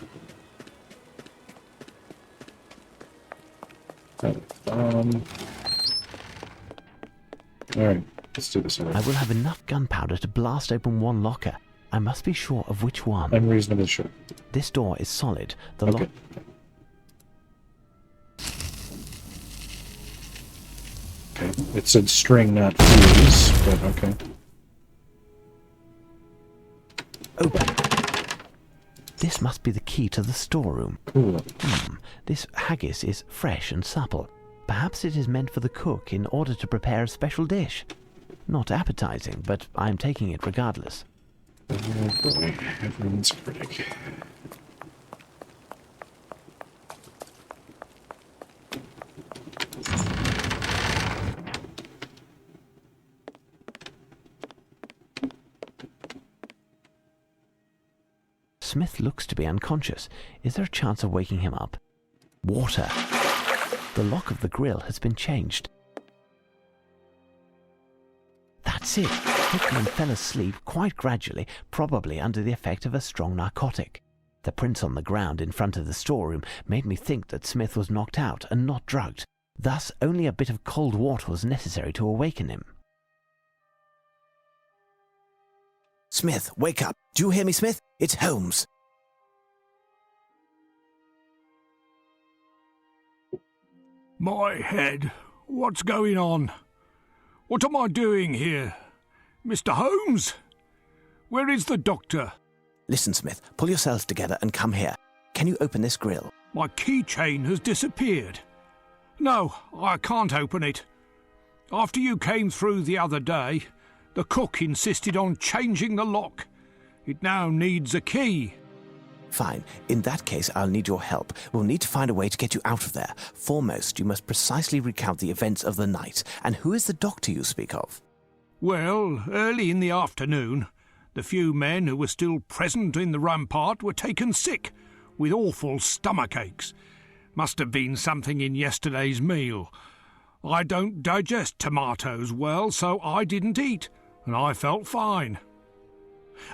[SPEAKER 1] Alright, let's do this already.
[SPEAKER 6] I will have enough gunpowder to blast open one locker. I must be sure of which one.
[SPEAKER 1] I'm reasonably sure.
[SPEAKER 6] This door is solid. The
[SPEAKER 1] Okay.
[SPEAKER 6] lock...
[SPEAKER 1] Okay. It said string, not fuse, but okay.
[SPEAKER 6] Open. This must be the key to the storeroom.
[SPEAKER 1] Cool.
[SPEAKER 6] This haggis is fresh and supple. Perhaps it is meant for the cook in order to prepare a special dish. Not appetizing, but I'm taking it regardless.
[SPEAKER 1] Oh boy, everyone's critic.
[SPEAKER 6] Smith looks to be unconscious. Is there a chance of waking him up? Water. The lock of the grill has been changed. That's it. Hickman fell asleep quite gradually, probably under the effect of a strong narcotic. The prints on the ground in front of the storeroom made me think that Smith was knocked out and not drugged. Thus, only a bit of cold water was necessary to awaken him.
[SPEAKER 2] Smith, wake up. Do you hear me, Smith? It's Holmes.
[SPEAKER 3] My head. What's going on? What am I doing here? Mr. Holmes? Where is the doctor?
[SPEAKER 2] Listen, Smith, pull yourselves together and come here. Can you open this grill?
[SPEAKER 3] My keychain has disappeared. No, I can't open it. After you came through the other day, the cook insisted on changing the lock. It now needs a key.
[SPEAKER 2] Fine. In that case, I'll need your help. We'll need to find a way to get you out of there. Foremost, you must precisely recount the events of the night. And who is the doctor you speak of?
[SPEAKER 3] Well, early in the afternoon, the few men who were still present in the rampart were taken sick, with awful stomach aches. Must have been something in yesterday's meal. I don't digest tomatoes well, so I didn't eat, and I felt fine.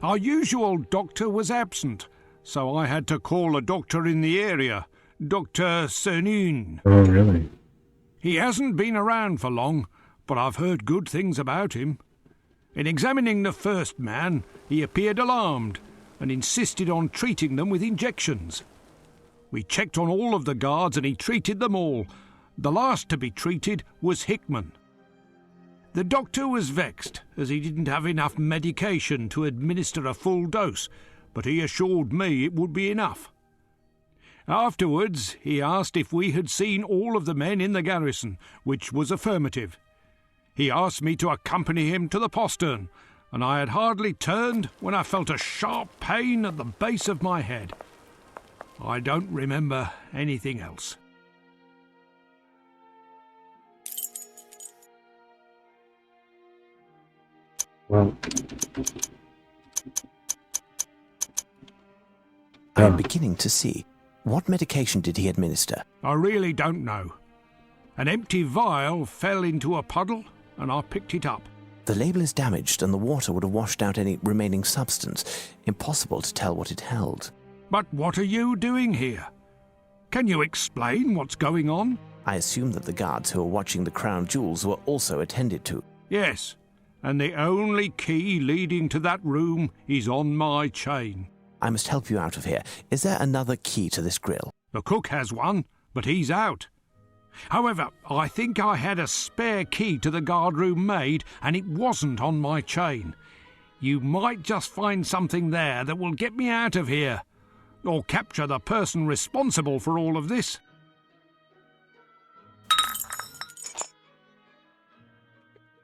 [SPEAKER 3] Our usual doctor was absent, so I had to call a doctor in the area, Dr. Cernin.
[SPEAKER 1] Oh, really?
[SPEAKER 3] He hasn't been around for long, but I've heard good things about him. In examining the first man, he appeared alarmed and insisted on treating them with injections. We checked on all of the guards and he treated them all. The last to be treated was Hickman. The doctor was vexed, as he didn't have enough medication to administer a full dose, but he assured me it would be enough. Afterwards, he asked if we had seen all of the men in the garrison, which was affirmative. He asked me to accompany him to the postern, and I had hardly turned when I felt a sharp pain at the base of my head. I don't remember anything else.
[SPEAKER 1] Well,
[SPEAKER 2] I'm beginning to see. What medication did he administer?
[SPEAKER 3] I really don't know. An empty vial fell into a puddle, and I picked it up.
[SPEAKER 2] The label is damaged and the water would have washed out any remaining substance. Impossible to tell what it held.
[SPEAKER 3] But what are you doing here? Can you explain what's going on?
[SPEAKER 2] I assume that the guards who are watching the crown jewels were also attended to.
[SPEAKER 3] Yes, and the only key leading to that room is on my chain.
[SPEAKER 2] I must help you out of here. Is there another key to this grill?
[SPEAKER 3] The cook has one, but he's out. However, I think I had a spare key to the guardroom maid, and it wasn't on my chain. You might just find something there that will get me out of here, or capture the person responsible for all of this.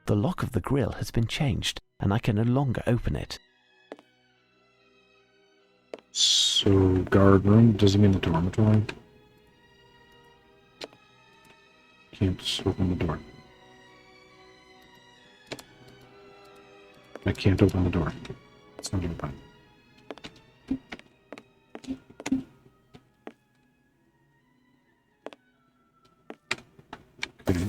[SPEAKER 6] The lock of the grill has been changed, and I can no longer open it.
[SPEAKER 1] so guard room, does it mean the dormitory? Can't just open the door. I can't open the door. It's not open. Okay.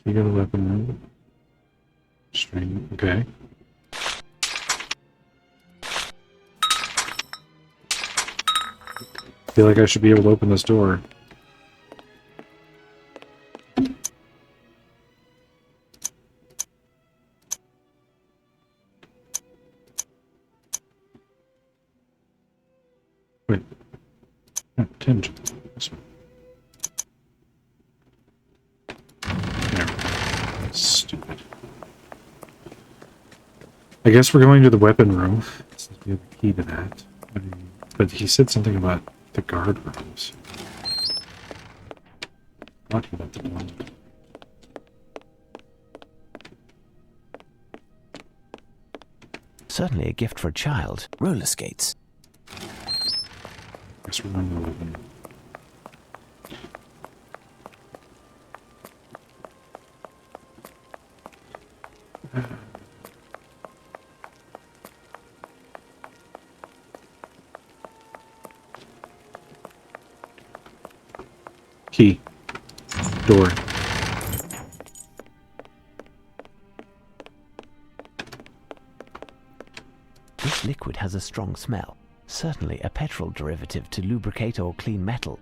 [SPEAKER 1] You got a weapon room. String. Okay. I feel like I should be able to open this door. Oh, tinge. This one. There we go. Stupid. I guess we're going to the weapon room. Since we have a key to that. But he said something about the guard rooms. Talking about the one.
[SPEAKER 6] Certainly a gift for a child.
[SPEAKER 2] Roller skates.
[SPEAKER 1] Guess we're going to the weapon room. Key. Door.
[SPEAKER 6] This liquid has a strong smell. Certainly a petrol derivative to lubricate or clean metal.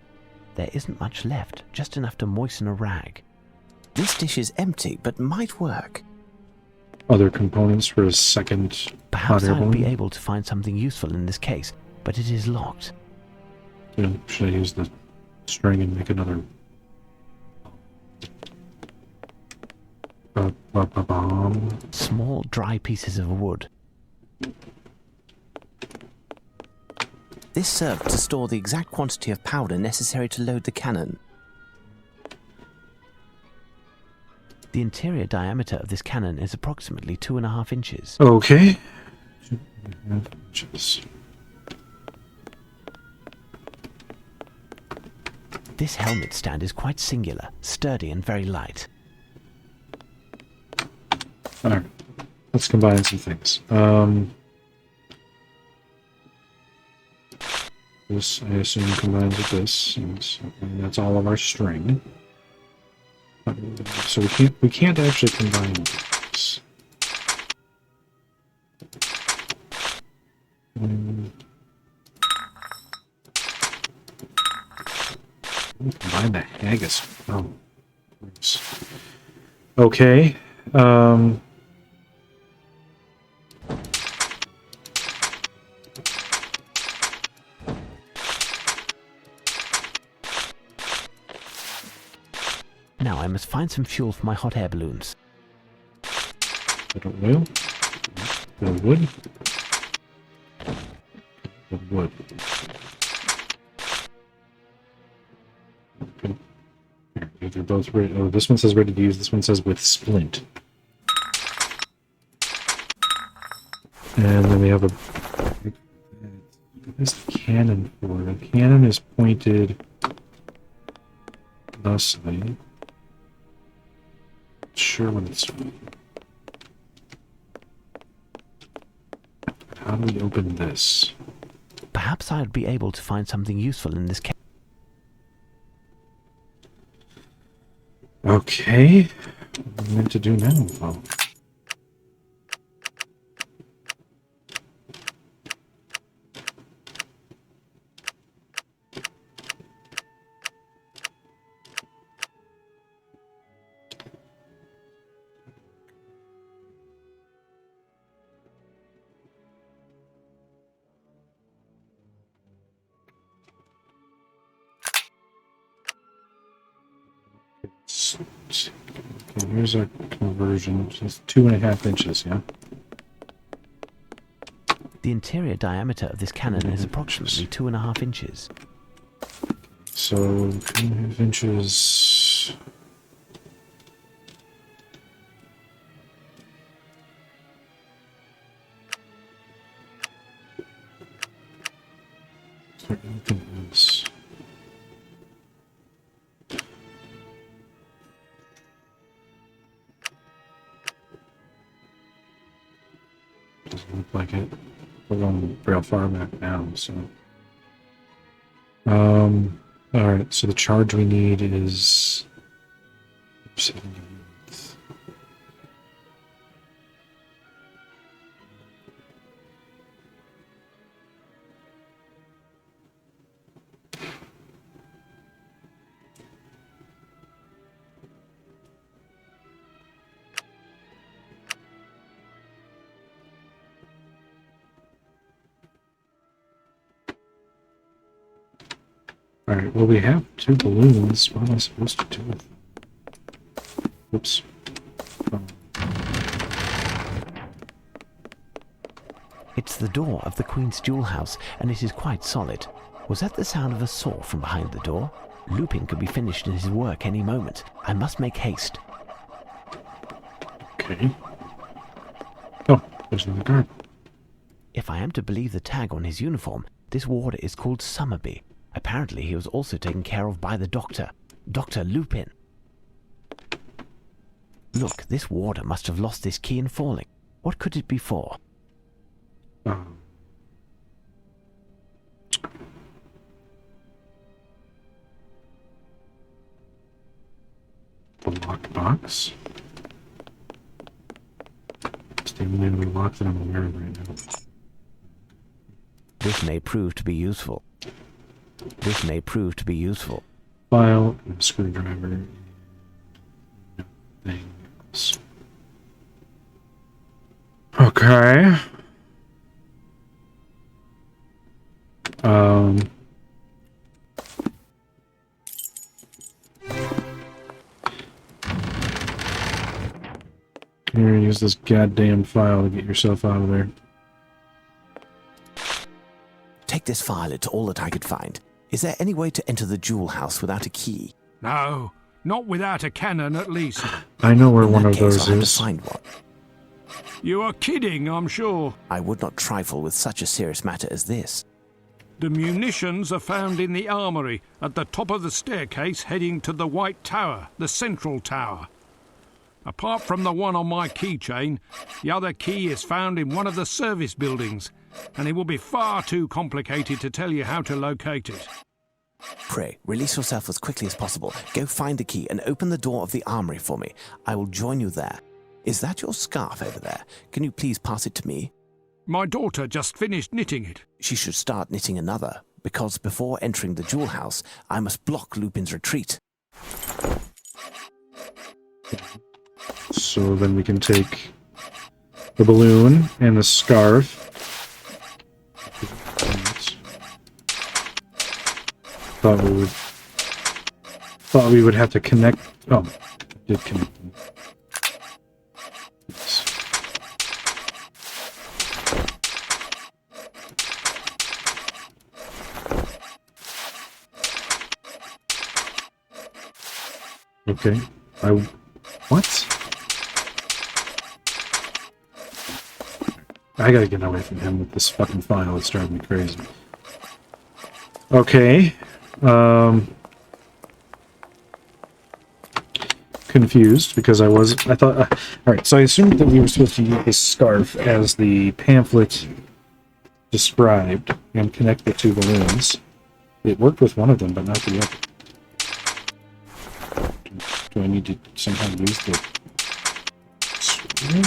[SPEAKER 6] There isn't much left, just enough to moisten a rag.
[SPEAKER 2] This dish is empty, but might work.
[SPEAKER 1] Other components for a second
[SPEAKER 6] Perhaps
[SPEAKER 1] hot air
[SPEAKER 6] I'd be
[SPEAKER 1] balloon.
[SPEAKER 6] able to find something useful in this case, but it is locked.
[SPEAKER 1] Should I use the string and make another bomb?
[SPEAKER 6] Small, dry pieces of wood.
[SPEAKER 2] This served to store the exact quantity of powder necessary to load the cannon.
[SPEAKER 6] The interior diameter of this cannon is approximately 2.5 inches.
[SPEAKER 1] Okay. 2.5 inches.
[SPEAKER 6] This helmet stand is quite singular, sturdy and very light.
[SPEAKER 1] Alright. Let's combine some things. This, I assume, combines with this, and that's all of our string. So we can't actually combine this. Combine the haggis. Oh, gross. Okay.
[SPEAKER 6] Now I must find some fuel for my hot air balloons.
[SPEAKER 1] Bit of oil. Bit of wood. Bit of wood. Okay. Here, they're both ready. Oh, this one says ready to use. This one says with splint. And then we have a... What is the cannon for? The cannon is pointed thusly. Sure what it's for. How do we open this?
[SPEAKER 6] Perhaps I'd be able to find something useful in this case.
[SPEAKER 1] Okay. What am I meant to do now? Oh. Okay, here's our conversion. It's 2.5 inches, yeah?
[SPEAKER 6] The interior diameter of this cannon is approximately 2.5 inches.
[SPEAKER 1] So, 2.5 inches. So, open this. Doesn't look like it. We're going real far back now, so. Alright, so the charge we need is 70. Alright, well we have 2 balloons. What am I supposed to do with them? Whoops.
[SPEAKER 6] It's the door of the Queen's jewel house, and it is quite solid. Was that the sound of a saw from behind the door? Lupin could be finished in his work any moment. I must make haste.
[SPEAKER 1] Okay. Oh, there's another guard.
[SPEAKER 6] If I am to believe the tag on his uniform, this warder is called Summerby. Apparently he was also taken care of by the doctor, Dr. Lupin. Look, this warder must have lost this key in falling. What could it be for?
[SPEAKER 1] The lockbox. Staying in the lock that I'm aware of right now.
[SPEAKER 6] This may prove to be useful. This may prove to be useful.
[SPEAKER 1] File and a screwdriver. Nothing else. Okay. Here, use this goddamn file to get yourself out of there.
[SPEAKER 2] Take this file, it's all that I could find. Is there any way to enter the jewel house without a key?
[SPEAKER 3] No, not without a cannon at least.
[SPEAKER 1] I know where
[SPEAKER 2] In
[SPEAKER 1] one
[SPEAKER 2] that
[SPEAKER 1] of
[SPEAKER 2] case,
[SPEAKER 1] those
[SPEAKER 2] I'll have to
[SPEAKER 1] is.
[SPEAKER 2] find one.
[SPEAKER 3] You are kidding, I'm sure.
[SPEAKER 2] I would not trifle with such a serious matter as this.
[SPEAKER 3] The munitions are found in the armory at the top of the staircase heading to the White Tower, the central tower. Apart from the one on my keychain, the other key is found in one of the service buildings, and it will be far too complicated to tell you how to locate it.
[SPEAKER 2] Pray, release yourself as quickly as possible. Go find the key and open the door of the armory for me. I will join you there. Is that your scarf over there? Can you please pass it to me?
[SPEAKER 3] My daughter just finished knitting it.
[SPEAKER 2] She should start knitting another, because before entering the jewel house, I must block Lupin's retreat.
[SPEAKER 1] So then we can take the balloon and the scarf. Thought we would have to connect. Oh, I did connect them. Yes. Okay. What? I gotta get away from him with this fucking file. It's driving me crazy. Okay. Confused because I thought. Alright, so I assumed that we were supposed to use this scarf as the pamphlet described and connect the 2 balloons. It worked with one of them, but not the other. Do I need to somehow use the screw?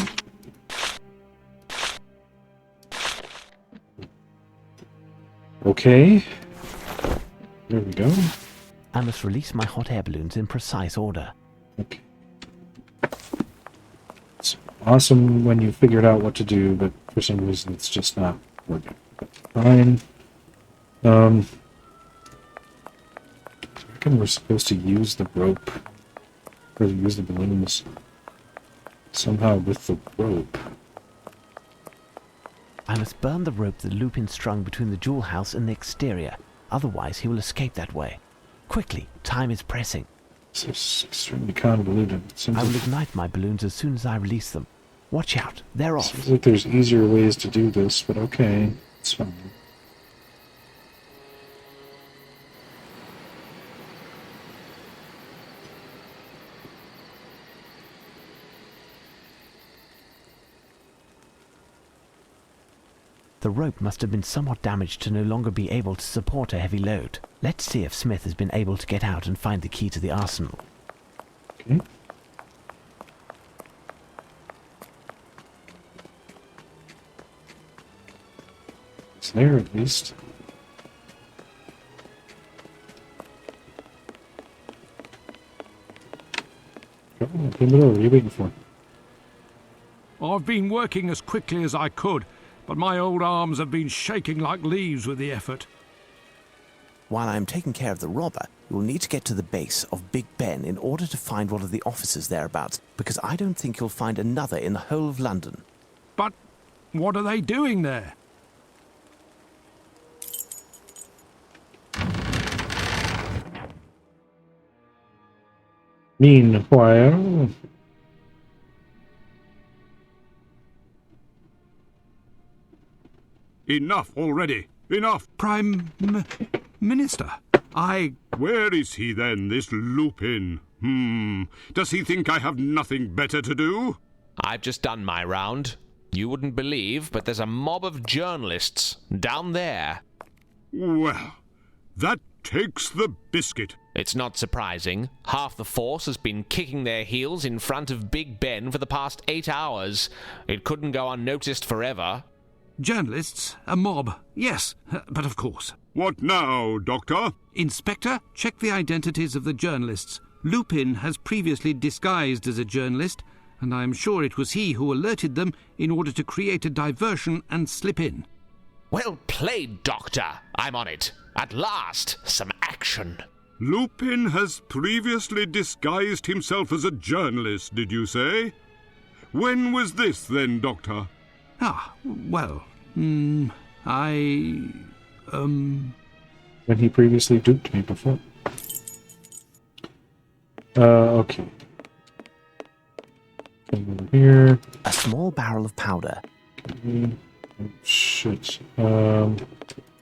[SPEAKER 1] Okay. There we go.
[SPEAKER 6] I must release my hot air balloons in precise order.
[SPEAKER 1] Okay. It's awesome when you figured out what to do, but for some reason it's just not working. Fine. I reckon we're supposed to use the rope, or use the balloons somehow with the rope.
[SPEAKER 6] I must burn the rope that Lupin strung between the jewel house and the exterior. Otherwise he will escape that way. Quickly, time is pressing.
[SPEAKER 1] This is extremely convoluted.
[SPEAKER 6] I will ignite my balloons as soon as I release them. Watch out, they're off.
[SPEAKER 1] Seems like there's easier ways to do this, but okay, it's fine.
[SPEAKER 6] The rope must have been somewhat damaged to no longer be able to support a heavy load. Let's see if Smith has been able to get out and find the key to the arsenal.
[SPEAKER 1] Okay. It's there at least. Come on, pull it over. What are you waiting for?
[SPEAKER 3] I've been working as quickly as I could, but my old arms have been shaking like leaves with the effort.
[SPEAKER 2] While I am taking care of the robber, you will need to get to the base of Big Ben in order to find one of the officers thereabouts, because I don't think you'll find another in the whole of London.
[SPEAKER 4] But what are they doing there?
[SPEAKER 1] Meanwhile,
[SPEAKER 3] Enough already. Enough.
[SPEAKER 4] Prime Minister,
[SPEAKER 3] Where is he then, this Lupin? Does he think I have nothing better to do?
[SPEAKER 5] I've just done my round. You wouldn't believe, but there's a mob of journalists down there.
[SPEAKER 3] Well, that takes the biscuit.
[SPEAKER 5] It's not surprising. Half the force has been kicking their heels in front of Big Ben for the past 8 hours. It couldn't go unnoticed forever.
[SPEAKER 4] Journalists, a mob, yes, but of course.
[SPEAKER 3] What now, Doctor?
[SPEAKER 4] Inspector, check the identities of the journalists. Lupin has previously disguised as a journalist, and I am sure it was he who alerted them in order to create a diversion and slip in.
[SPEAKER 5] Well played, Doctor. I'm on it. At last, some action.
[SPEAKER 3] Lupin has previously disguised himself as a journalist, did you say? When was this, then, Doctor?
[SPEAKER 4] Well,
[SPEAKER 1] when he previously duped me before. Okay. Over here.
[SPEAKER 2] A small barrel of powder.
[SPEAKER 1] Oh, shit.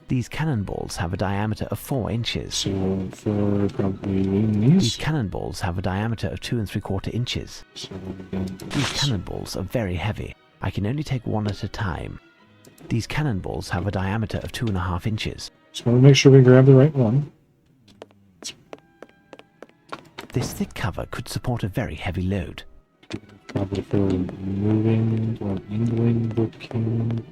[SPEAKER 6] These cannonballs have a diameter of 4 inches.
[SPEAKER 1] So for probably
[SPEAKER 6] These
[SPEAKER 1] these.
[SPEAKER 6] cannonballs have a diameter of 2 3/4 inches.
[SPEAKER 1] So again,
[SPEAKER 6] These cannonballs are very heavy. I can only take one at a time. These cannonballs have a diameter of 2.5 inches.
[SPEAKER 1] just want to make sure we grab the right one.
[SPEAKER 6] This thick cover could support a very heavy load.
[SPEAKER 1] Probably for moving or angling the cannon.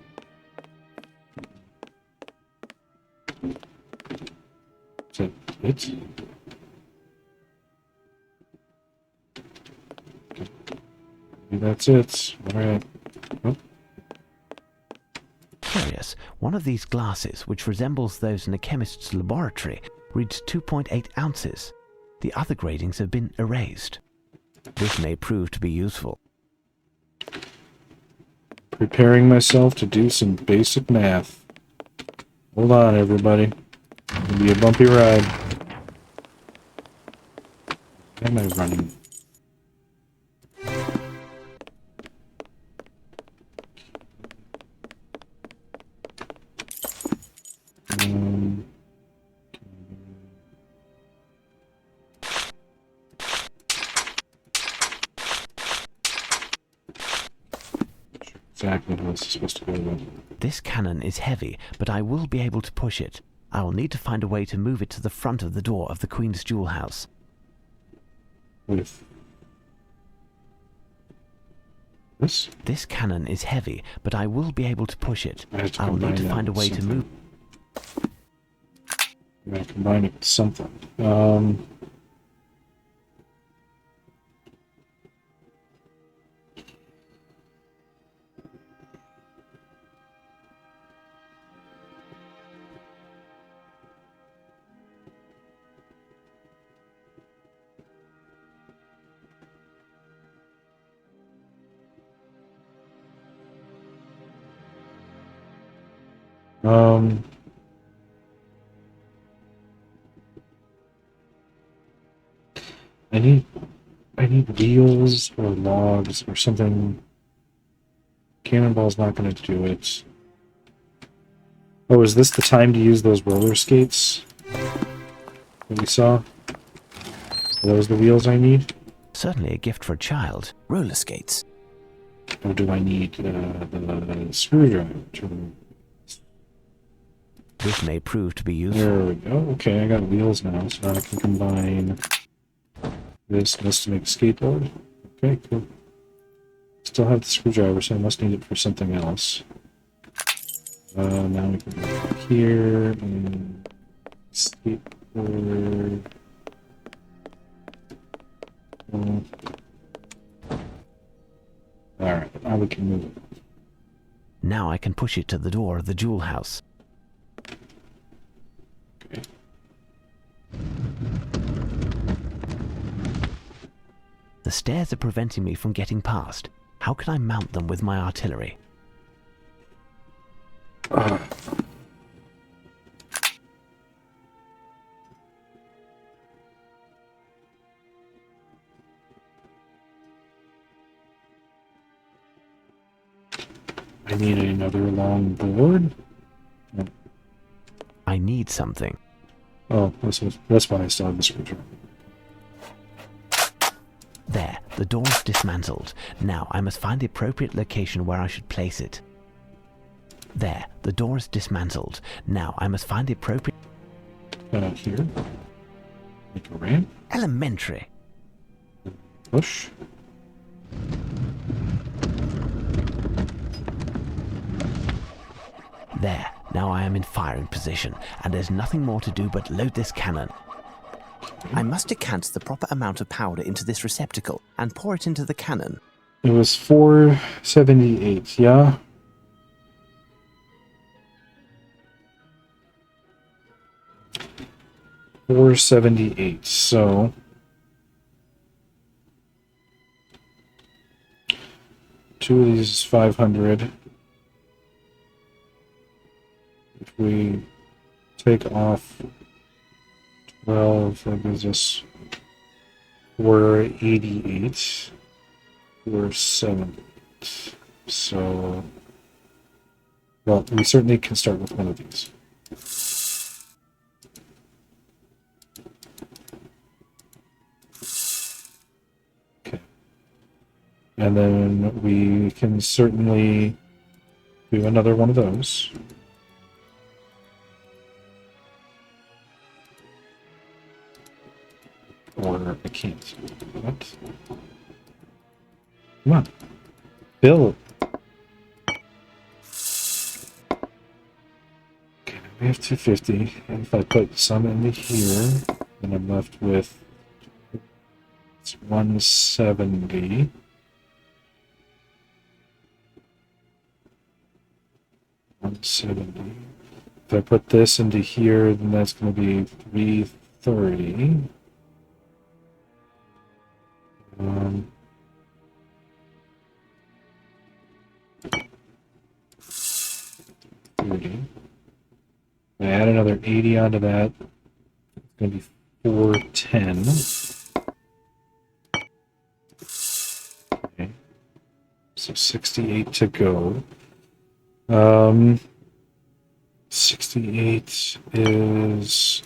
[SPEAKER 1] Is that it? Okay. Maybe that's it. Alright. Oh,
[SPEAKER 6] Curious, one of these glasses, which resembles those in a chemist's laboratory, reads 2.8 ounces. The other gradings have been erased. This may prove to be useful.
[SPEAKER 1] preparing myself to do some basic math. Hold on, everybody. It'll be a bumpy ride. Why am I running? Exactly how this is supposed to go then.
[SPEAKER 6] This cannon is heavy, but I will be able to push it. I will need to find a way to move it to the front of the door of the Queen's Jewel House.
[SPEAKER 1] With this?
[SPEAKER 6] This cannon is heavy, but I will be able to push it.
[SPEAKER 1] I have to
[SPEAKER 6] I will need to
[SPEAKER 1] combine that
[SPEAKER 6] find a
[SPEAKER 1] with
[SPEAKER 6] way to
[SPEAKER 1] something.
[SPEAKER 6] move.
[SPEAKER 1] I'm going to combine it with something. I need wheels or logs or something. Cannonball's not going to do it. Oh, is this the time to use those roller skates that we saw? Are those the wheels I need?
[SPEAKER 6] Certainly a gift for a child.
[SPEAKER 2] Roller skates.
[SPEAKER 1] Or do I need the screwdriver to...
[SPEAKER 6] This may prove to be useful.
[SPEAKER 1] There we go. Okay, I got wheels now, so now I can combine this and this to make a skateboard. Okay, cool. Still have the screwdriver, so I must need it for something else. Now we can go back here and skateboard. Alright, now we can move it.
[SPEAKER 6] Now I can push it to the door of the Jewel House.
[SPEAKER 1] Okay.
[SPEAKER 6] The stairs are preventing me from getting past. How can I mount them with my artillery?
[SPEAKER 1] I need another long board.
[SPEAKER 6] I need something.
[SPEAKER 1] Oh, that's why I still have the screwdriver.
[SPEAKER 6] There, the door is dismantled. Now I must find the appropriate location where I should place it. There, the door is dismantled. Now I must find the appropriate...
[SPEAKER 1] Here. Make a ramp.
[SPEAKER 6] Elementary.
[SPEAKER 1] Push.
[SPEAKER 6] There, now I am in firing position, and there's nothing more to do but load this cannon.
[SPEAKER 2] I must decant the proper amount of powder into this receptacle and pour it into the cannon.
[SPEAKER 1] It was 478, yeah? $478, so... Two of these is 500. If we take off 12, that gives us 488. 478. So, well, we certainly can start with one of these. Okay. And then we can certainly do another one of those. Or I can't. What? Come on. Bill. Okay, we have 250. And if I put some into here, then I'm left with 170. If I put this into here, then that's going to be 330. 30. I add another 80 onto that. It's going to be 410. Okay. So 68 to go. 68 is...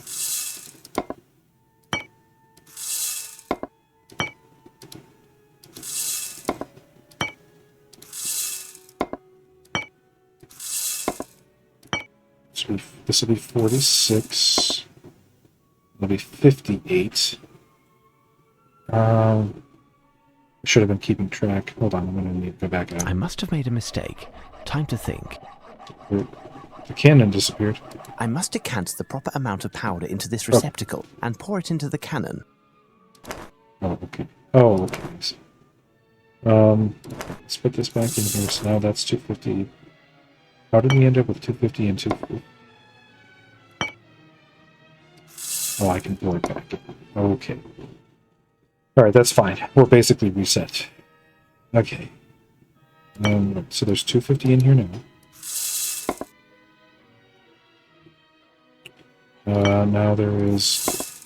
[SPEAKER 1] This will be 46. It'll be 58. I should have been keeping track. Hold on, I'm going to need to go back out.
[SPEAKER 6] I must have made a mistake. Time to think.
[SPEAKER 1] The cannon disappeared.
[SPEAKER 2] I must decant the proper amount of powder into this receptacle and pour it into the cannon.
[SPEAKER 1] Oh, okay. Oh, okay. Let's put this back in here. So now that's 250. How did we end up with 250 and 250? Oh, I can pour it back. Okay. Alright, that's fine. We're basically reset. Okay. So there's 250 in here now. Now there is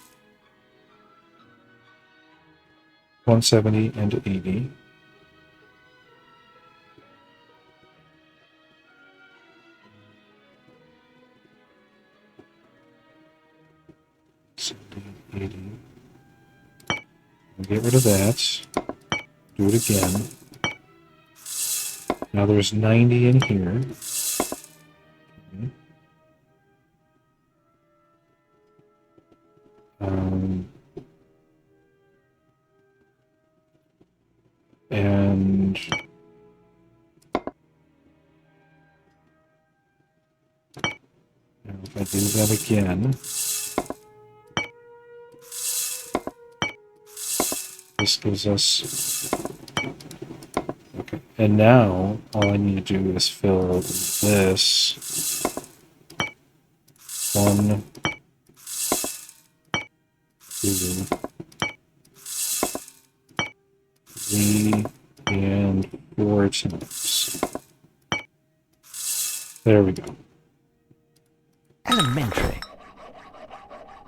[SPEAKER 1] 170 and 80. Get rid of that. Do it again. Now there's 90 in here. And now if I do that again, this gives us, okay, and now all I need to do is fill this 1, 2, 3 and 4 times. There we go.
[SPEAKER 6] Elementary.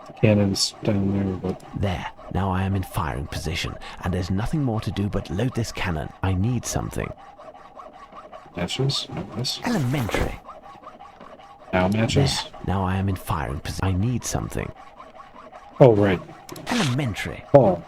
[SPEAKER 1] The cannon's down there, but
[SPEAKER 6] There. Now I am in firing position, and there's nothing more to do but load this cannon. I need something.
[SPEAKER 1] matches. Yes.
[SPEAKER 6] Elementary.
[SPEAKER 1] Now matches.
[SPEAKER 6] There. Now I am in firing position. I need something.
[SPEAKER 1] Oh, right.
[SPEAKER 6] Elementary.
[SPEAKER 1] Ball.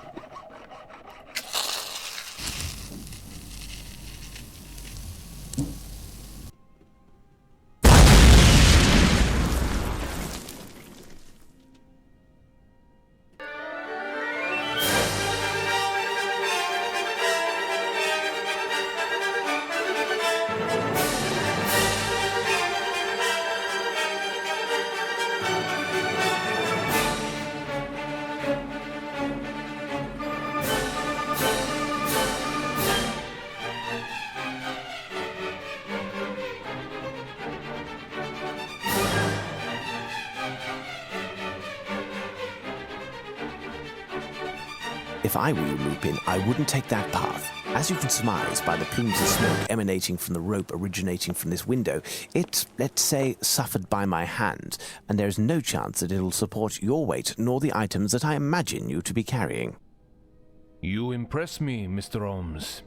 [SPEAKER 2] If I were you, Lupin, I wouldn't take that path. As you can surmise by the plumes of smoke emanating from the rope originating from this window, it, let's say, suffered by my hand, and there's no chance that it'll support your weight nor the items that I imagine you to be carrying.
[SPEAKER 5] You impress me, Mr. Holmes.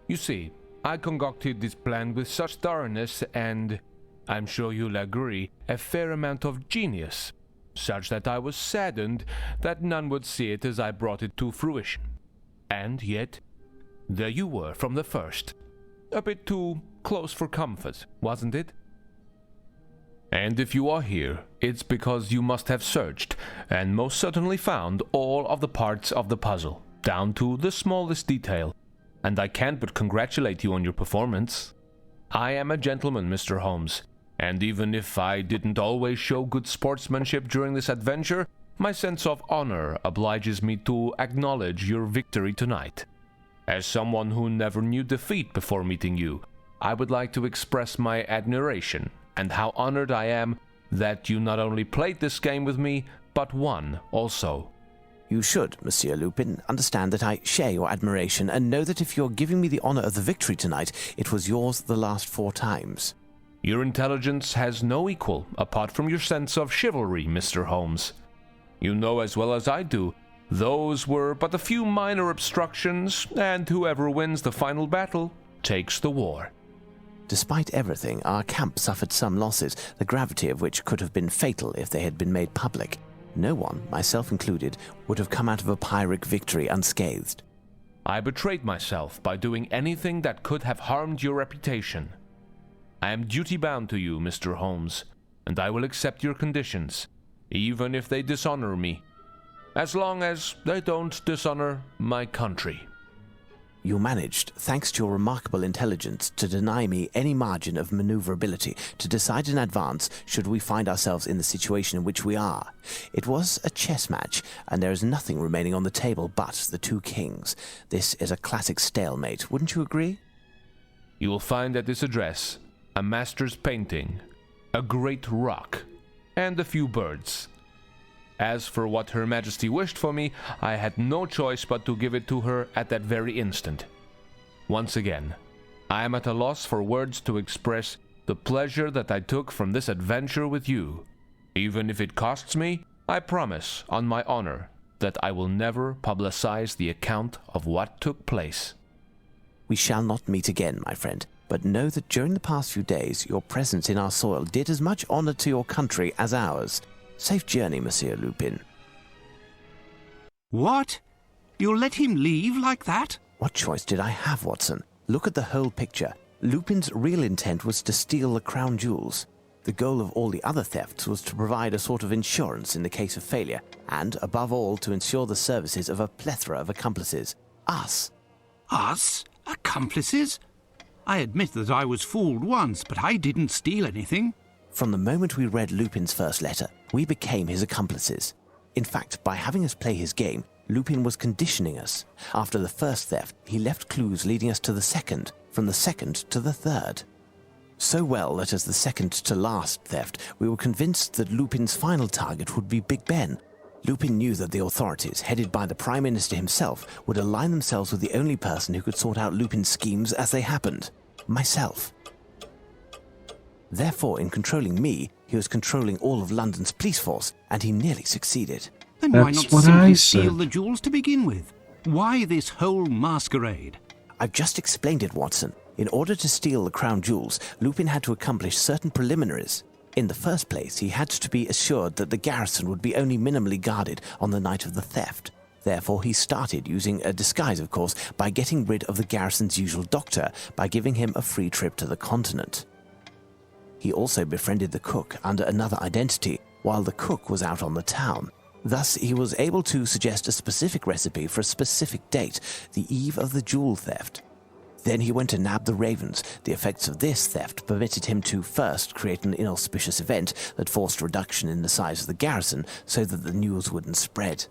[SPEAKER 5] You see, I concocted this plan with such thoroughness and, I'm sure you'll agree, a fair amount of genius, such that I was saddened that none would see it as I brought it to fruition. And yet, there you were from the first. A bit too close for comfort, wasn't it? And if you are here, it's because you must have searched, and most certainly found all of the parts of the puzzle, down to the smallest detail, and I can't but congratulate you on your performance. I am a gentleman, Mr. Holmes, and even if I didn't always show good sportsmanship during this adventure, my sense of honor obliges me to acknowledge your victory tonight. As someone who never knew defeat before meeting you, I would like to express my admiration and how honored I am that you not only played this game with me, but won also.
[SPEAKER 2] You should, Monsieur Lupin, understand that I share your admiration and know that if you're giving me the honor of the victory tonight, it was yours the last 4 times.
[SPEAKER 5] Your intelligence has no equal apart from your sense of chivalry, Mr. Holmes. You know as well as I do, those were but a few minor obstructions, and whoever wins the final battle takes the war.
[SPEAKER 2] Despite everything, our camp suffered some losses, the gravity of which could have been fatal if they had been made public. No one, myself included, would have come out of a Pyrrhic victory unscathed.
[SPEAKER 5] I betrayed myself by doing anything that could have harmed your reputation. I am duty-bound to you, Mr. Holmes, and I will accept your conditions, even if they dishonor me, as long as they don't dishonor my country.
[SPEAKER 2] You managed, thanks to your remarkable intelligence, to deny me any margin of maneuverability, to decide in advance should we find ourselves in the situation in which we are. It was a chess match, and there is nothing remaining on the table but the 2 kings. This is a classic stalemate, wouldn't you agree?
[SPEAKER 5] You will find at this address a master's painting, a great rock, and a few birds. As for what Her Majesty wished for me, I had no choice but to give it to her at that very instant. Once again, I am at a loss for words to express the pleasure that I took from this adventure with you. Even if it costs me, I promise, on my honor, that I will never publicize the account of what took place.
[SPEAKER 2] We shall not meet again, my friend, but know that during the past few days, your presence in our soil did as much honor to your country as ours. Safe journey, Monsieur Lupin.
[SPEAKER 4] What? You'll let him leave like that?
[SPEAKER 2] What choice did I have, Watson? Look at the whole picture. Lupin's real intent was to steal the crown jewels. The goal of all the other thefts was to provide a sort of insurance in the case of failure, and, above all, to ensure the services of a plethora of accomplices. Us.
[SPEAKER 4] Us? Accomplices? I admit that I was fooled once, but I didn't steal anything.
[SPEAKER 2] From the moment we read Lupin's first letter, we became his accomplices. In fact, by having us play his game, Lupin was conditioning us. After the first theft, he left clues leading us to the second, from the second to the third. So well that as the second to last theft, we were convinced that Lupin's final target would be Big Ben. Lupin knew that the authorities, headed by the Prime Minister himself, would align themselves with the only person who could sort out Lupin's schemes as they happened: myself. Therefore, in controlling me, he was controlling all of London's police force, and he nearly succeeded.
[SPEAKER 4] Then why
[SPEAKER 1] That's
[SPEAKER 4] not
[SPEAKER 1] what
[SPEAKER 4] simply
[SPEAKER 1] I
[SPEAKER 4] steal
[SPEAKER 1] said.
[SPEAKER 4] the jewels to begin with? Why this whole masquerade?
[SPEAKER 2] I've just explained it, Watson. In order to steal the crown jewels, Lupin had to accomplish certain preliminaries. In the first place, he had to be assured that the garrison would be only minimally guarded on the night of the theft. Therefore, he started using a disguise, of course, by getting rid of the garrison's usual doctor by giving him a free trip to the continent. He also befriended the cook under another identity, while the cook was out on the town. Thus, he was able to suggest a specific recipe for a specific date, the eve of the jewel theft. Then he went to nab the ravens. The effects of this theft permitted him to first create an inauspicious event that forced a reduction in the size of the garrison so that the news wouldn't spread.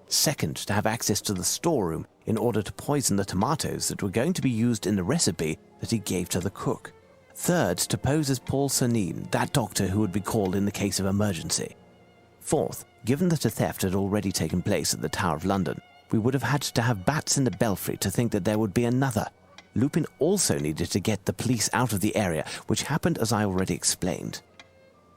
[SPEAKER 2] Second, to have access to the storeroom in order to poison the tomatoes that were going to be used in the recipe that he gave to the cook. Third, to pose as Paul Cernine, that doctor who would be called in the case of emergency. Fourth, given that a theft had already taken place at the Tower of London, we would have had to have bats in the belfry to think that there would be another. Lupin also needed to get the police out of the area, which happened as I already explained.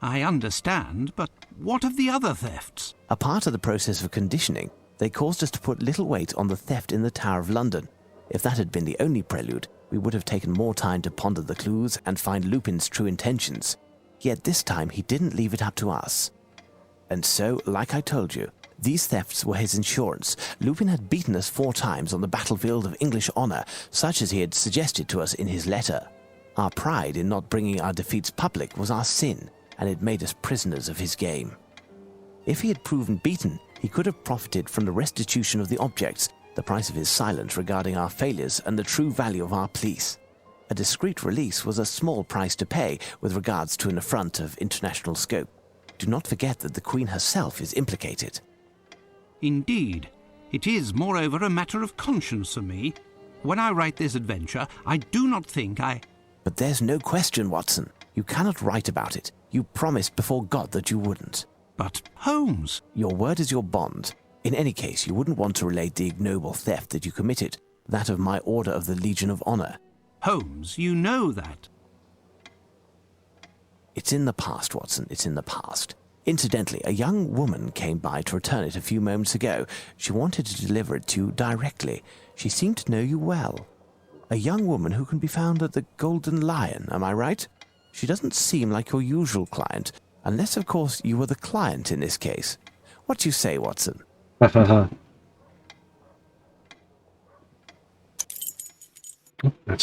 [SPEAKER 4] I understand, but what of the other thefts?
[SPEAKER 2] A part of the process of conditioning, they caused us to put little weight on the theft in the Tower of London. If that had been the only prelude, we would have taken more time to ponder the clues and find Lupin's true intentions. Yet this time he didn't leave it up to us. And so, like I told you, these thefts were his insurance. Lupin had beaten us 4 times on the battlefield of English honor, such as he had suggested to us in his letter. Our pride in not bringing our defeats public was our sin, and it made us prisoners of his game. If he had proven beaten, he could have profited from the restitution of the objects, the price of his silence regarding our failures, and the true value of our police. A discreet release was a small price to pay with regards to an affront of international scope. Do not forget that the Queen herself is implicated.
[SPEAKER 4] Indeed. It is, moreover, a matter of conscience for me. When I write this adventure, I do not think
[SPEAKER 2] But there's no question, Watson. You cannot write about it. You promised before God that you wouldn't.
[SPEAKER 4] But, Holmes...
[SPEAKER 2] Your word is your bond. In any case, you wouldn't want to relate the ignoble theft that you committed, that of my Order of the Legion of Honor.
[SPEAKER 4] Holmes, you know that.
[SPEAKER 2] It's in the past, Watson. It's in the past. Incidentally, a young woman came by to return it a few moments ago. She wanted to deliver it to you directly. She seemed to know you well. A young woman who can be found at the Golden Lion, am I right? She doesn't seem like your usual client, unless, of course, you were the client in this case. What do you say, Watson?
[SPEAKER 1] That's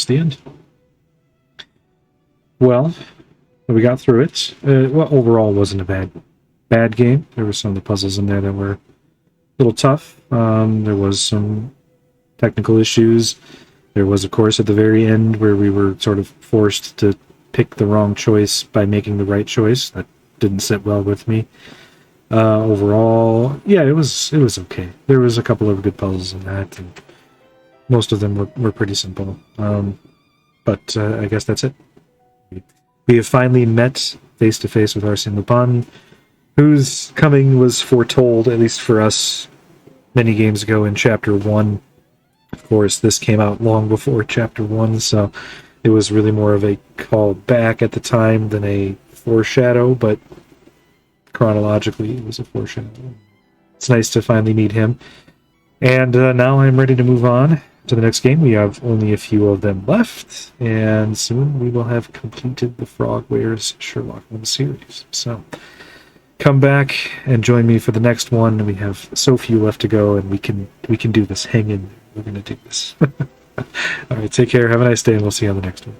[SPEAKER 1] the end. Well, we got through it. Well, overall, wasn't a bad game. There were some of the puzzles in there that were a little tough. There was some technical issues. There was, of course, at the very end where we were sort of forced to pick the wrong choice by making the right choice. That didn't sit well with me. Overall, yeah, it was okay. There was a couple of good puzzles in that, and most of them were pretty simple. But I guess that's it. We have finally met face-to-face with Arséne Lupin, whose coming was foretold, at least for us, many games ago in Chapter 1. Of course, this came out long before Chapter 1, so it was really more of a call back at the time than a foreshadow, but chronologically it was a foreshadow. It's nice to finally meet him. And now I'm ready to move on to the next game. We have only a few of them left, and soon we will have completed the Frogwares Sherlock Holmes series. So come back and join me for the next one. We have so few left to go, and we can do this. Hang in there. We're going to do this. All right, take care. Have a nice day, and we'll see you on the next one.